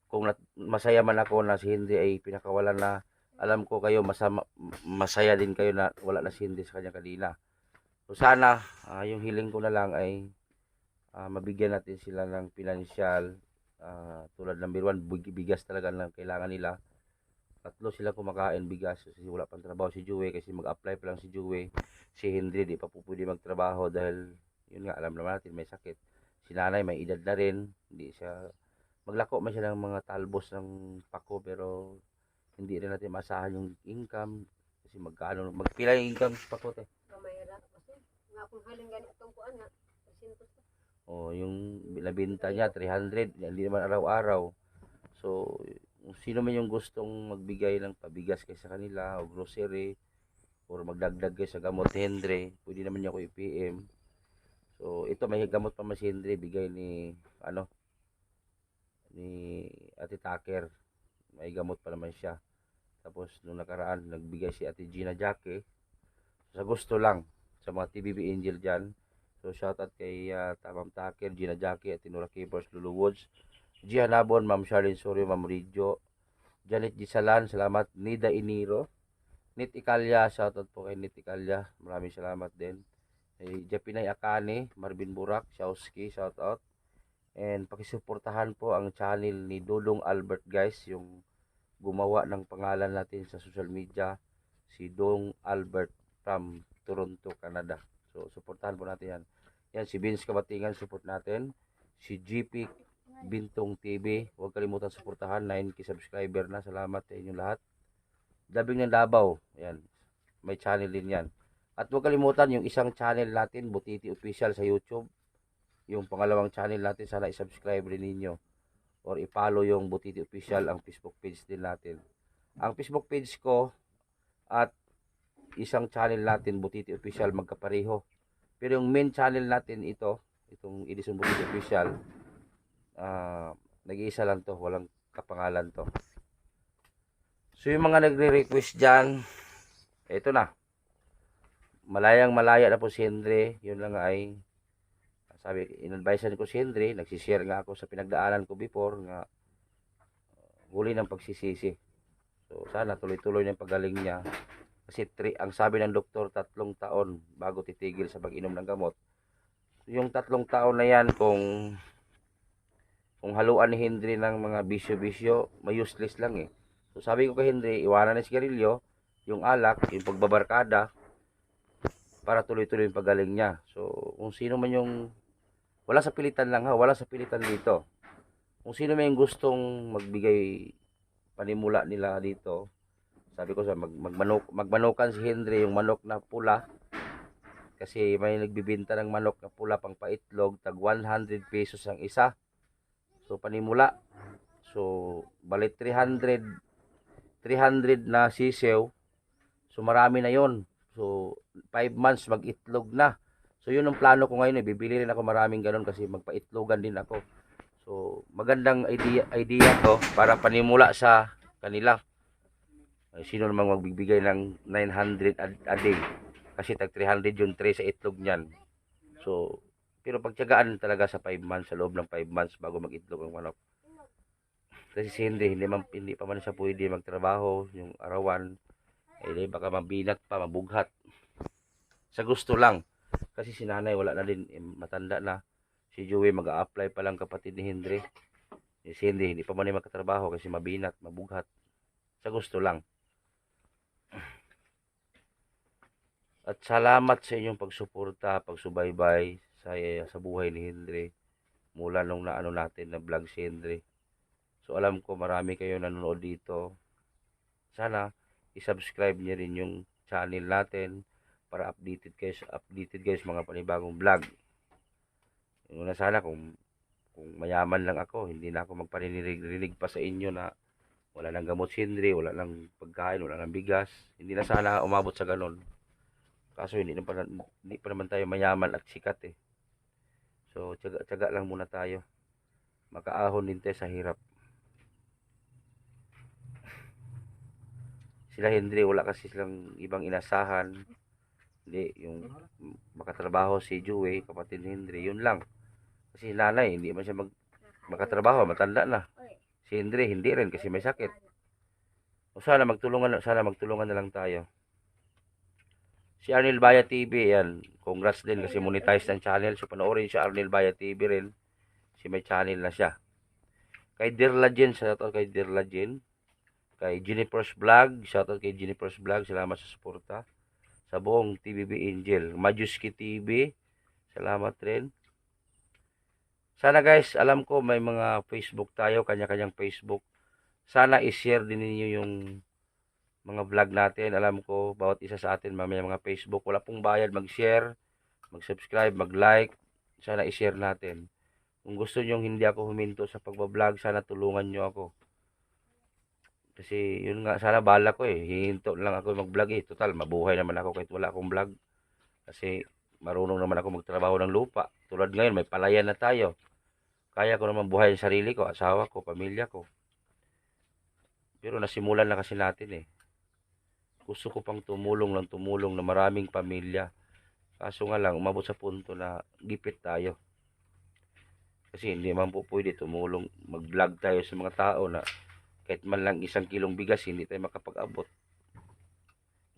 kung masaya man ako na si Henry ay pinakawalan na. Alam ko kayo masaya din kayo na wala na si Henry sa kanya kanina. So sana yung hiling ko na lang ay mabigyan natin sila ng pinansyal. Tulad number 1, bigas talaga lang kailangan nila. 3 sila kumakain bigas kasi wala pang trabaho si Joey kasi mag-apply pa lang si Joey. Si Henry di pa po pwede magtrabaho dahil yun nga alam naman natin may sakit. Si nanay may edad na rin, hindi siya maglako man siya ng mga talbos ng pako pero hindi rin natin masahan yung income kasi magpila yung income sa pako te. Kamera kasi nga kung haling ganit tong kuan nga. Sintos ka. O yung binabenta niya 300, hindi naman araw-araw. So kung sino man yung gustong magbigay ng pabigas kay sa kanila o grocery or magdagdag kay sa gamot ni Henry, pwede naman niya ako i-PM. So ito may gamot pa mas si Henry bigay ni ni Ate Taker. May gamot pa naman siya. Tapos nung nakaraan nagbigay si Ate Gina Jackie sa gusto lang sa mga TBB Angel dyan. So shoutout kay Tamam Taker, Gina Jackie, at Tinura Keepers, Lulu Woods, Gia Nabon, Ma'am Charlene Sorio, Ma'am Rijo, Janet Gisalan, salamat. Nida Iniro, Nit Ikalia, shoutout po kay Nit Ikalia, maraming salamat din. Japinay Akane, Marvin Burak, Shawski, shoutout. And pakisuportahan po ang channel ni Dodong Albert guys, yung gumawa ng pangalan natin sa social media, si Dong Albert from Toronto, Canada. So suportahan po natin yan. Yan si Vince Kabatingan, support natin. Si GP Bintong TV, huwag kalimutan suportahan, 9k subscriber na, salamat sa inyong lahat. Dabing ng Davao, yan, may channel din yan. At huwag kalimutan yung isang channel natin, Butiti Official sa YouTube. Yung pangalawang channel natin, sana i-subscribe rin ninyo or i-follow yung Butiti Official, ang Facebook page din natin. Ang Facebook page ko at isang channel natin, Butiti Official, magkapareho. Pero yung main channel natin itong Edison Butiti Official, nag-iisa lang to, walang kapangalan to. So yung mga nagre-request dyan, ito na, malaya na po si Henry. Yun lang ay sabi, in-advisean ko si Henry, nagsishare nga ako sa pinagdaanan ko before nga huli ng pagsisisi. So sana tuloy-tuloy ng pagaling niya kasi ang sabi ng doktor 3 taon bago titigil sa pag-inom ng gamot. Yung 3 taon na yan, kung haluan ni Henry ng mga bisyo-bisyo, may useless lang eh. So sabi ko kay Henry, iwanan na sigarilyo, yung alak, yung pagbabarkada, para tuloy-tuloy yung pagaling niya. So kung sino man yung, wala sa pilitan lang ha, wala sa pilitan dito. Kung sino man yung gustong magbigay panimula nila dito, sabi ko sa magmanukan si Henry yung manok na pula. Kasi may nagbibenta ng manok na pula pang paitlog, tag 100 pesos ang isa. So panimula. So balik 300 na sisew. So marami na yon. So 5 months mag-itlog na. So yun ang plano ko ngayon, bibili rin ako maraming ganun kasi magpaitlogan din ako. So magandang idea to para panimula sa kanila. Sino namang magbibigay ng 900 a day? Kasi tag 300 yung tray sa itlog niyan. So pero pagtiyagaan talaga sa 5 months, sa loob ng 5 months bago mag-itlog ang manok. Kasi si Henry, hindi pa man siya pwede magtrabaho yung arawan. Baka mabinat pa, mabughat. Sa gusto lang. Kasi si nanay wala na din, matanda na. Si Joey mag-a-apply pa lang, kapatid ni Henry. Si Henry, hindi pa man magkatrabaho kasi mabinat, mabughat. Sa gusto lang. At salamat sa inyong pagsuporta, pagsubaybay sa buhay ni Henry mula nung naano natin na vlog si Henry. So alam ko marami kayo nanonood dito. Sana i-subscribe niyo rin yung channel natin para updated guys mga panibagong vlog. Yung sana kung mayaman lang ako, hindi na ako magparinig pa sa inyo na wala nang gamot si Henry, wala nang pagkain, wala nang bigas. Hindi na sana umabot sa ganun. Kaso hindi pa naman tayo mayaman at sikat eh. So So, tiyaga lang muna tayo. Makaahon din tayo sa hirap. Sila Henry, wala kasi silang ibang inasahan. Hindi, yung makatrabaho si Joey, kapatid ni Henry, yun lang. Kasi nanay, hindi man siya makatrabaho, matanda na. Si Henry, hindi rin kasi may sakit. O sana magtulungan na lang tayo. Si Arnel Baya TV, yan. Congrats din kasi monetize ng channel. So panoorin si Arnel Baya TV rin. Si may channel na siya. Kay Dirla Jen, shoutout kay Dirla Jen. Kay Jennifer's Vlog, shoutout kay Jennifer's Vlog. Salamat sa suporta. Sa buong TVB Angel. Majuski TV, salamat rin. Sana guys, alam ko may mga Facebook tayo, kanya-kanyang Facebook. Sana i-share din ninyo yung mga vlog natin. Alam ko, bawat isa sa atin, may mga Facebook. Wala pong bayad mag-share, mag-subscribe, mag-like. Sana i-share natin. Kung gusto nyo hindi ako huminto sa pagbablog, sana tulungan nyo ako. Kasi yun nga, sana bala ko eh. Hihinto lang ako mag-vlog eh. Total, mabuhay naman ako kahit wala akong vlog. Kasi marunong naman ako magtrabaho ng lupa. Tulad ngayon, may palayan na tayo. Kaya ko naman buhay ang sarili ko, asawa ko, pamilya ko. Pero nasimulan na kasi natin eh. Gusto ko pang tumulong na maraming pamilya. Kaso nga lang, umabot sa punto na gipit tayo. Kasi hindi man po pwede tumulong, mag-vlog tayo sa mga tao na kahit man lang 1 kilong bigas, hindi tayo makapag-abot.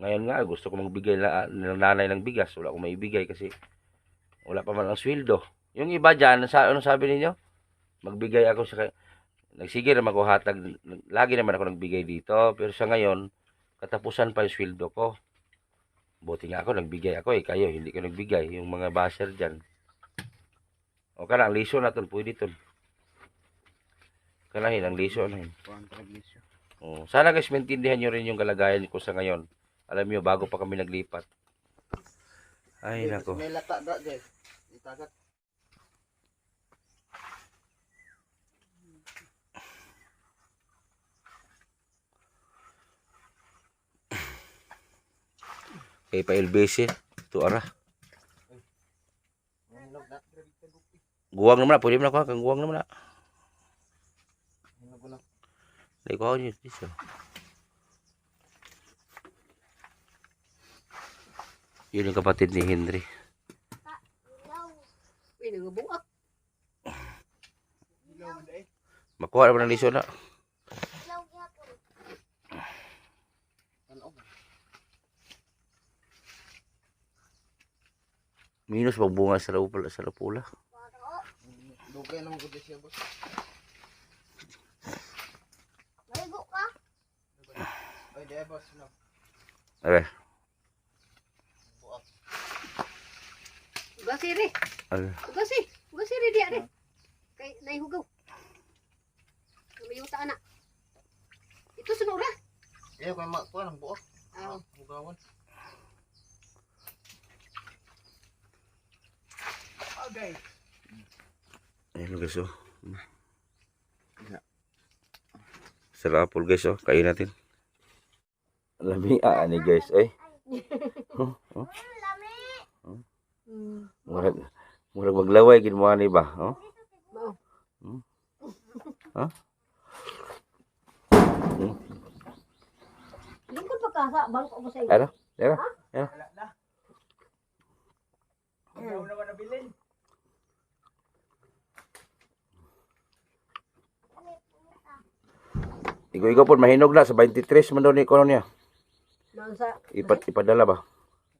Ngayon nga, gusto ko magbigay ng nanay ng bigas. Wala akong maibigay kasi wala pa man ang sweldo. Yung iba dyan, ano sabi ninyo? Magbigay ako sa... Nagsige naman ako hatag. Lagi naman ako nagbigay dito. Pero sa ngayon, katapusan pa yung sweldo ko. Buti nga ako, nagbigay ako eh. Kayo, hindi ko nagbigay. Yung mga basher dyan. O ka na, ang liso na ito. Pwede ito. Kalahin, ang liso na yun. Sana guys, maintindihan nyo rin yung kalagayan ko sa ngayon. Alam nyo, bago pa kami naglipat. Ay, nako. May lata da, Jeff. Itagat. Kay pa LBC. Ito ara. Guwang naman na. Pwede mo na ko. Kang guwang naman na. Dahil ko ako nyo. Yun yung kapatid ni Henry. Uy, nagbuak. Makuha naman ng liso na. Minus magbunga sa lapula. Dugay naman ko siya, boss. Maligo ka? Ay, di boss, no. Okay. Ugasiri. Ugasiri dia deh. Kay naihugaw. Mayuta anak. Itu sunura. Eh, kung makuha ng buok. Ah, Hugawan. Okay. Ayan guys oh. Sarap po guys oh. Kain natin. Lami ni guys eh. Murag maglaway gid mo ani ba? Oh. Ha? lingkod pa ka sa bangko mo sa iyo. Ano? Ano? Wala na. Ayaw naman nabilin. Igo po mahinog na sa 23 man daw ni kono niya. Mangsa Ipadala ba?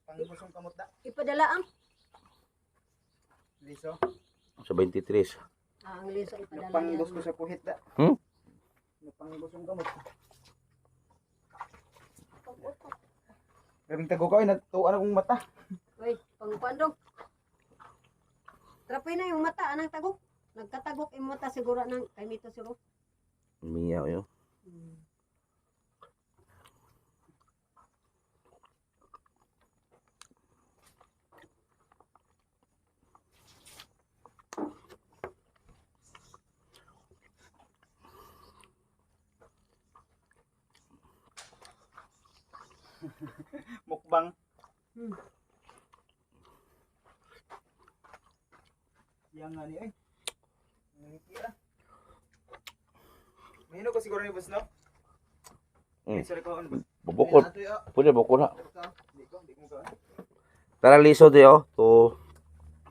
Pangbusong kamot da. ipadala ang Liso. Sa 23. ang liso ipadala. Napangbus ko sa puhit da. Napangbusong kamot. Kaming tago ko ay natuan akong mata. Uy, pangkuandong. Trapay na yung mata anang tagok. Nagkatagok yung mata siguro nang kay mito siguro. Miyaw yo. Mukbang. Yang nga ni ay. Nangikira. Mahino ko siguro ni boss no? Sorry ko ano boss. Bukod. Ato yo. Pwede bukod na. Di ko ka. Tara lisod yo. 2,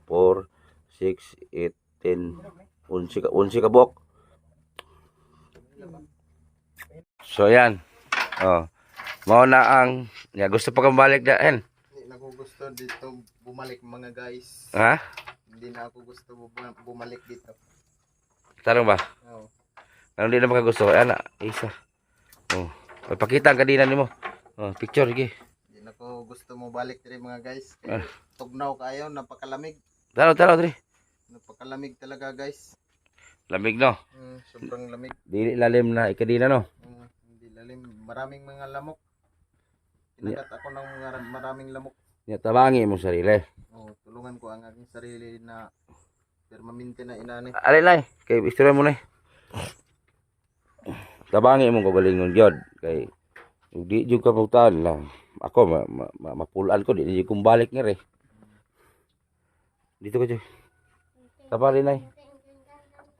4, 6, 8, 10, 11 ka buok. So yan. Oh. Mao na ang gusto pa kang balik daan. Hindi na ako gusto dito bumalik mga guys. Ha? Hindi na ako gusto bumalik dito. Tarong ba? Oo. Ano di na makagusto? Ana, isa. Oh. May pakita ang kadina nimo. Oh, picture gi. Hindi na ako gusto mo balik diri mga guys. Kaya tugnaw kayo, napakalamig. Tara dre. Napakalamig talaga guys. Lamig no. Sobrang lamig. Dili lalim na ikadina no. Hindi lalim. Maraming mga lamok. Tinagat ako ng mga maraming lamok. Nya tabangi mo sarili. Tulungan ko ang aking sarili na permanente na inani. Alay lay, kay istorya mo na. Tabangi mo kagalingon gyud kay di jud ka pagtaan lang. Ako mapulaan ko di kong balik nga re. Dito ka jud. Tabali nay.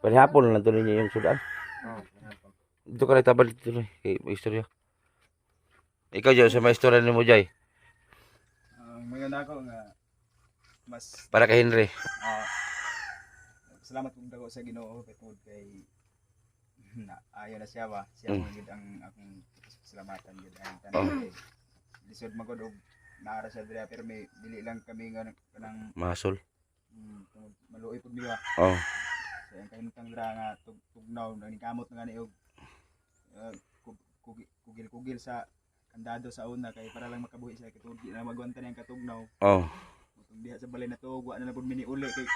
Panihapon lang to ninyo yung sudan. Dito ka na tabali dito kay istorya. Ikaw jud sa may istorya nimo jay. Mayon ako nga mas Para kay Henry. salamat kung dago sa Ginoo kay na ayo na siya ba siya mo gid ang akong salamatan gid ang tanan kay lisod magod og naara siya diri pero may dili lang kami nga kanang Masol. tungod maluoy pud mi ba Oh. so ang kahimtang dira nga tugnaw nang kamot nga ni og kugil sa kandado sa una kay para lang makabuhi siya kay di na magwanta niyang katugnaw. Oh. Kung diha sa balay na to wa na pud mini uli kay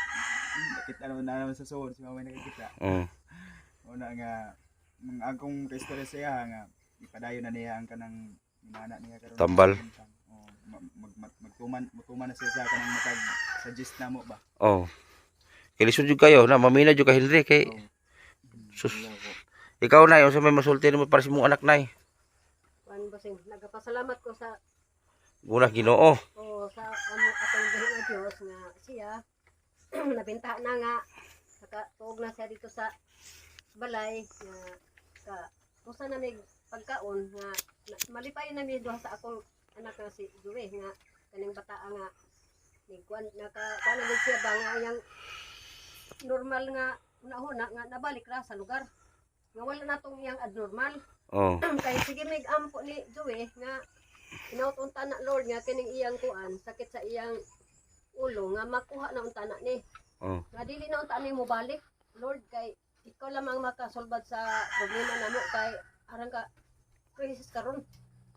nakita naman sa suod si mamay nakikita. Una nga akong kaistorya siya nga ipadayon na niya ang kanang minana niya karon. Tambal. Magtuman na siya sa kanang matag suggest na mo ba. Oh. Kay lisod jud kayo na mamina jud ka Henry kay sus. Ikaw na yung sa may masulti mo para sa mong anak nay. Kuan bossing, nagapasalamat ko sa Guna Ginoo. sa atong dili nga Dios nga siya nabenta na nga nakatuog na siya dito sa balay nga kusa na mig pagkaon nga malipay na mi duha sa akong anak nga si Joey nga kaning bata nga nigkuan kuan na siya ba nga yang normal nga una-una nga nabalik ra sa lugar nga wala natong iyang abnormal. Oh. Kay sige mig ampo ni Joey nga inautunta na Lord nga kining iyang kuan sakit sa iyang ulo nga makuha na unta na ni. Nga dili na unta ni mo balik Lord kay ikaw lamang makasolbad sa problema namo kay arang ka crisis karon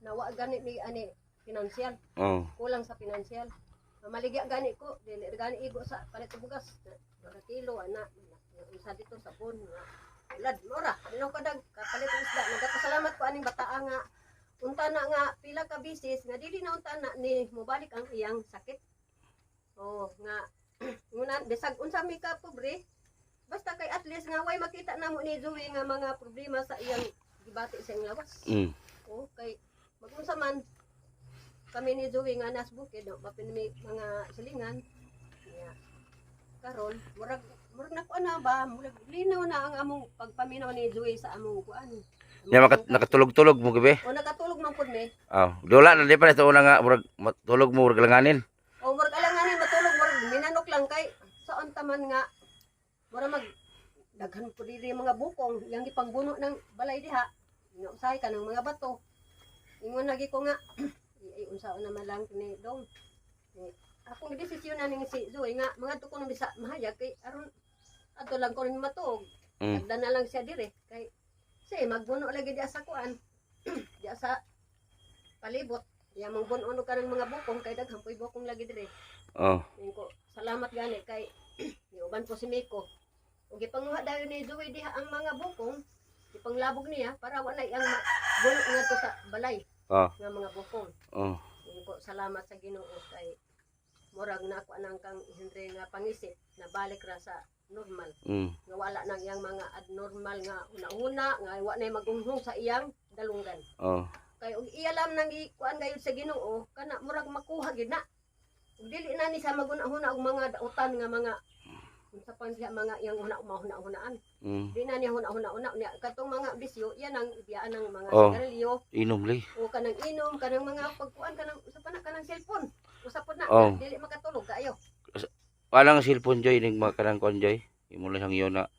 nawa gani ni ani financial. Kulang sa financial. Maligya gani ko dili gani igo sa palit og bugas. Mga kilo ana isa dito sa bon ulad mora ano kadag kapalit og isda nagapasalamat ko aning bataa nga unta na nga pila ka bisis nga dili na unta na ni mobalik ang iyang sakit. Nga ngunan bisag unsa mi ka pobre basta kay at least nga way makita namo ni Joey nga mga problema sa iyang gibati sa iyang lawas. Kay magunsa man kami ni Joey nga nas bukid mapin mi mga silingan. Karon murag na kuan na ba murag linaw na ang among pagpaminaw ni Joey sa among kuan. Nya nakatulog-tulog mo gabi. Nakatulog man pud mi. Wala na di pa ito una nga murag matulog mo murag langanin. Murag alanganin matulog murag minanok lang kay saan taman nga mura mag daghan pud diri mga bukong yang ipangbuno ng balay diha. Usahay ka ng mga bato. Ingon lagi ko nga ay unsaon naman lang ni Dong. Akong desisyon na ning si Joey nga mga tuko nang bisa mahayag kay aron adto lang ko rin matuog. Dagdan na lang siya dire kay say magbuno lagi diya sa kuan. Diya sa palibot. Ya mangbuno ka ng mga bukong kay daghang puy bukong lagi dire. Ko salamat gani kay niuban ko si Miko. Ug ipanguha dayon ni Joey diha ang mga bukong ipanglabog niya para wala ang buno ngadto sa balay. Nga mga bukong. Ko salamat sa Ginoo kay murag na ako anang kang Henry nga pangisip na balik ra sa normal. Nga wala nang iyang mga abnormal nga una-una nga wa na magunghong sa iyang dalunggan. Kay og iyalam nang ikuan gayud sa Ginoo kana murag makuha gid na. Ug dili na ni sa maguna-una og mga dautan nga mga Unsa pa siya mga yang hunaan. Mm. Di na niya hunaan niya katong mga bisyo yan ang ibiyaan ng mga Oh. sigarilyo Inom li. o kanang inom kanang mga pagkuan kanang usa pa na kanang cellphone. Usapon na Oh. dili makatulog kaayo. Walang cellphone Joy ning mga kanang kon Joy. Imo lang siyang yun na.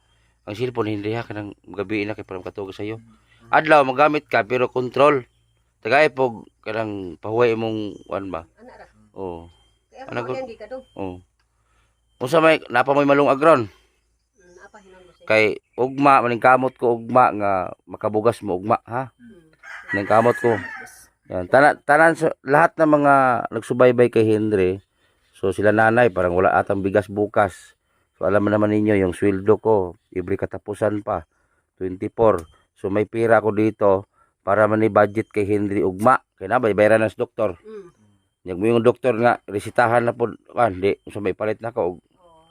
Ang cellphone hindi ha kanang gabi na kay para makatulog sa iyo. Adlaw magamit ka pero control. Tagay pog kanang pahuway imong kuan ba. Ana ra. Oh. Kaya Ano ako ko- yan di kadong. Oh. Unsa may napa may malungag ron? Apa hinon mo siya. Kay ugma maning kamot ko ugma nga makabugas mo ugma ha. Maning kamot ko. Yan tanan lahat ng mga nagsubaybay kay Henry. So sila nanay parang wala atang bigas bukas. So alam mo naman ninyo yung sweldo ko every katapusan pa 24. So may pira ko dito para man budget kay Henry ugma. Kay na bayaran na sa doktor. Yung mo yung doktor nga resitahan na po di so may palit na ko Oh.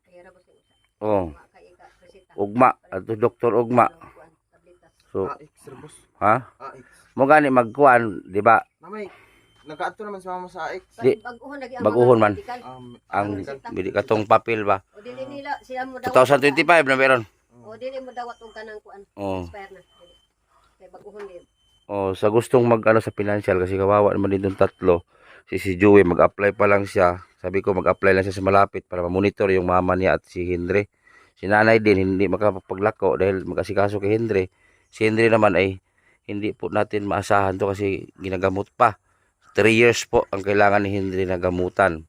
Kaya ra ko siya. oh Kay ka resita. ugma ato doktor ugma. Tabletas. So AX, sir boss. ha AX. mo gani magkuan di ba Namay, nagkaadto naman sa mama sa AX. Di- Baguhon lagi ang baguhon mga man. medical. ang bili katong papel ba O dili nila siya mo dawat. 2025 na meron. O dili mo dawat og kanang kuan. Oh. Expire na. Dili. Kay baguhon din. Oh, sa gustong mag-ano sa financial kasi kawawa naman din itong tatlo. Si Joey mag-apply pa lang siya. Sabi ko mag-apply lang siya sa malapit para ma-monitor yung mama niya at si Henry. Si nanay din hindi makapaglako dahil mag-asikaso kay Henry. Si Henry naman ay hindi po natin maasahan to kasi ginagamot pa. 3 years po ang kailangan ni Henry na gamutan.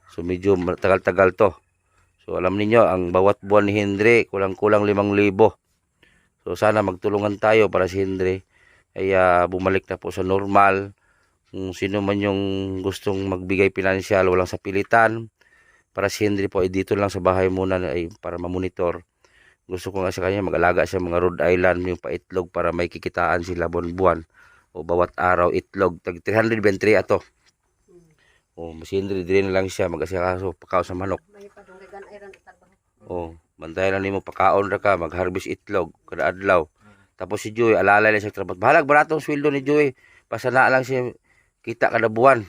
So medyo tagal-tagal to. So alam niyo ang bawat buwan ni Henry kulang-kulang 5,000. So sana magtulungan tayo para si Henry ay bumalik na po sa normal. Kung sino man yung gustong magbigay pinansyal, walang sa pilitan. Para si Henry po ay dito lang sa bahay muna ay para ma-monitor. Gusto ko nga sa kanya mag-alaga siya mga Rhode Island yung paitlog para may kikitaan sila buwan-buwan. O bawat araw itlog. Tag 323 ato. O si Henry din lang siya mag-asikaso pakaw sa manok. May padunggan ayran trabaho. O bantayan lang nimo pakaon ra ka mag-harvest itlog kada adlaw. Tapos si Joey alalay lang siya trabaho. Bahalag baratong sweldo ni Joey. Pasana lang siya kita kada buwan.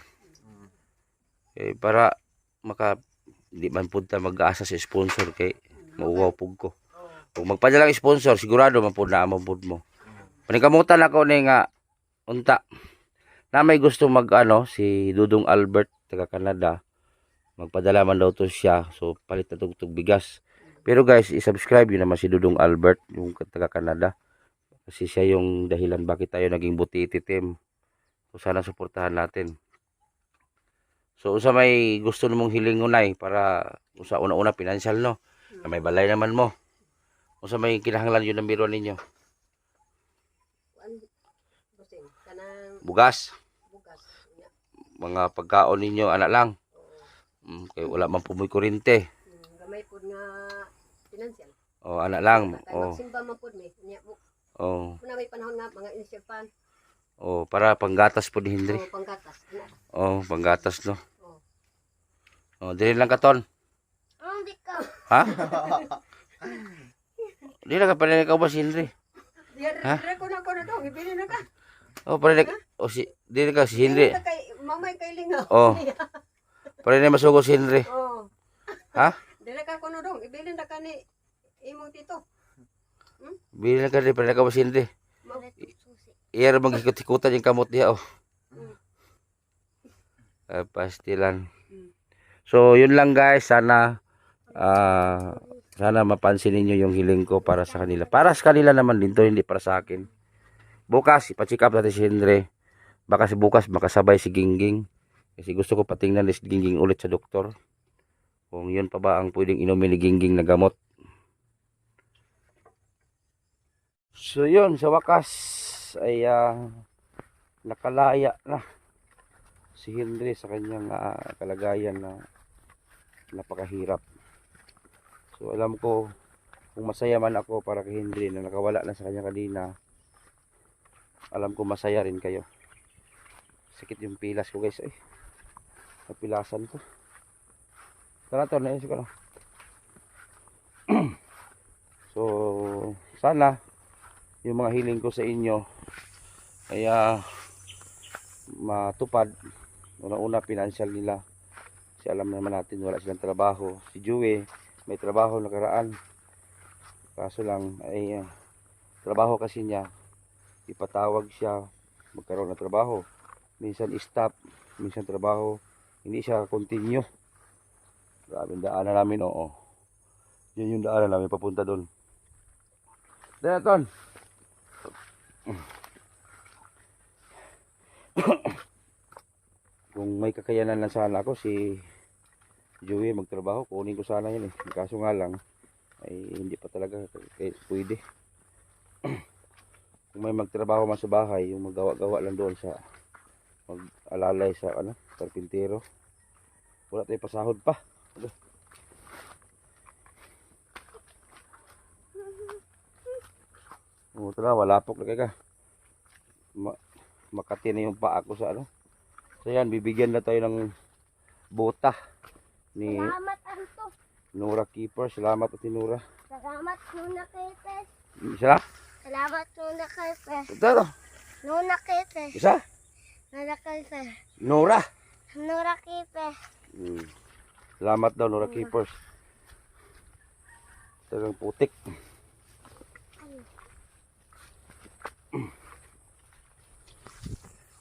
Para di man punta mag-aasa sa sponsor kay mauwaw pug ko. Kung magpadala ang sponsor sigurado man pud na amon pud mo. Panikamutan ako ni nga unta na may gusto si Dudong Albert taga Canada. Magpadala man daw to siya. So palit na tugtog bigas. Pero guys, i-subscribe yun naman si Dudong Albert yung taga Canada. Kasi siya yung dahilan bakit tayo naging Butiti team. So sana suportahan natin. So usa may gusto namong hilingunay para usa una-una financial no. Na may balay naman mo. Usa may kinahanglan yun ang biro ninyo. Kuan busing kanang Bugas, bugas. Nya. mga pagkaon ninyo anak lang. Kay wala man pumoy kuryente. Gamay pud nga financial. O anak lang. Kay O magsimba man pud mi. Nya mo. o May panahon nga mga inisyapan. o para panggatas po ni Henry. O panggatas. Nya. O panggatas no. O. O dili lang katon. Di ka. Ha? Di na ka pala ikaw ba si Henry? Ha? Dire ko na dong. Ibili na ka. O pala o si dili ka si Henry. Ibili na kay mamay kay lingaw. O. Pala na masugo si Henry. Oh. Ha? Dire ka kuno dong. Ibili na ka ni imong tito. Bili na ka rin pala ka ba si Henry. Iyar magikot-ikutan yung kamot niya oh. Pastilan. So yun lang guys, sana sana mapansin niyo yung hiling ko para sa kanila. Para sa kanila naman din to, hindi para sa akin. Bukas ipa-check up natin si Henry. Baka si bukas makasabay si Gingging. Kasi gusto ko patingnan si Gingging ulit sa doktor. Kung yun pa ba ang pwedeng inumin ni Gingging na gamot. So yun, sa wakas ay nakalaya na si Henry sa kanyang kalagayan na napakahirap. So alam ko kung masaya man ako para kay Henry na nakawala na sa kanya kanina, alam ko masaya rin kayo. Sakit yung pilas ko guys. Napilasan ko. Tara to, naisip ko na. So sana yung mga hiling ko sa inyo ay matupad. Una-una financial nila kasi alam naman natin wala silang trabaho. Si Joey may trabaho nakaraan. Kaso lang ay trabaho kasi niya, ipatawag siya magkaroon ng trabaho. Minsan stop, minsan trabaho, hindi siya continue. Grabe daanan namin, oo. Yun yung daanan namin papunta doon. Dayton. Kung may kakayanan lang sana ako si Joey magtrabaho, kunin ko sana yun eh. Kaso nga lang ay hindi pa talaga pwede. Kung may magtrabaho man sa bahay, yung magawa-gawa lang doon sa mag-alalay sa karpintero. Wala tayong pasahod pa. Tara, walapok na ka. Makati na yung paa ko sa So yan, bibigyan na tayo ng bota ni Salamat, Anto. Nora Keeper. Salamat at Nora. Salamat, Nuna Ketes. Isa? Salamat, Nuna Ketes. Ito. Nuna Ketes. Isa? Nuna Ketes. Nora. Nura Ketes. Salamat daw Nora Keepers. Talagang putik.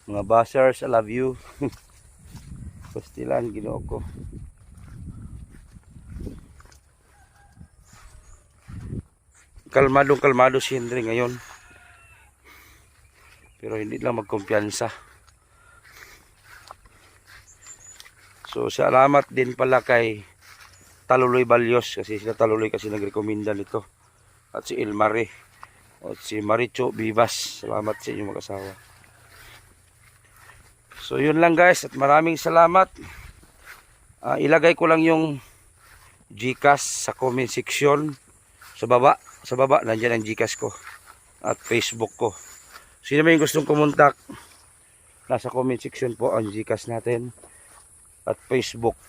Mga bashers, I love you. Pastilan, ginoo ko. Kalmado si Henry ngayon. Pero hindi lang magkumpiyansa. So, salamat din pala kay Taluloy Balyos. Kasi sila Taluloy kasi nagrekomenda nito. At si Ilmari. At si Maricho Vivas. Salamat sa inyong mag-asawa. So yun lang guys, at maraming salamat. Ilagay ko lang yung GCash sa comment section. Sa baba nandiyan ang GCash ko at Facebook ko. Sino may gustong kumontak, nasa comment section po ang GCash natin at Facebook.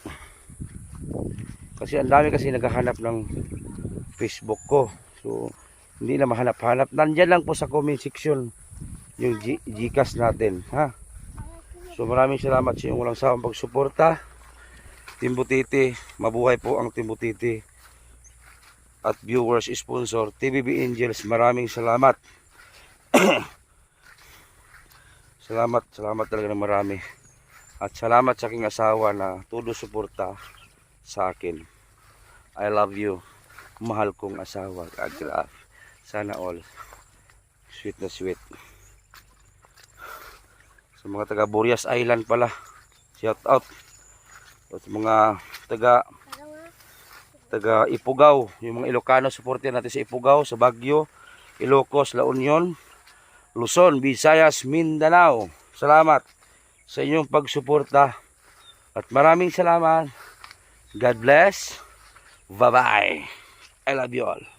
Kasi ang dami kasi naghahanap ng Facebook ko. So hindi na mahanap-hanap. Nandiyan lang po sa comment section yung GCash natin, ha? So maraming salamat sa inyong walang sawang pagsuporta. Team Butiti, mabuhay po ang Team Butiti. At viewers, sponsor, TVB Angels, maraming salamat. Salamat talaga ng marami. At salamat sa aking asawa na todo suporta sa akin. I love you. Mahal kong asawa. Agraf. Sana all. Sweet na sweet. Sa mga taga Burias Island pala, shout out. At sa mga taga Ifugao, yung mga Ilocano, supportin natin sa Ifugao, sa Baguio, Ilocos, La Union, Luzon, Visayas, Mindanao. Salamat sa inyong pagsuporta at maraming salamat. God bless. Bye bye. I love you all.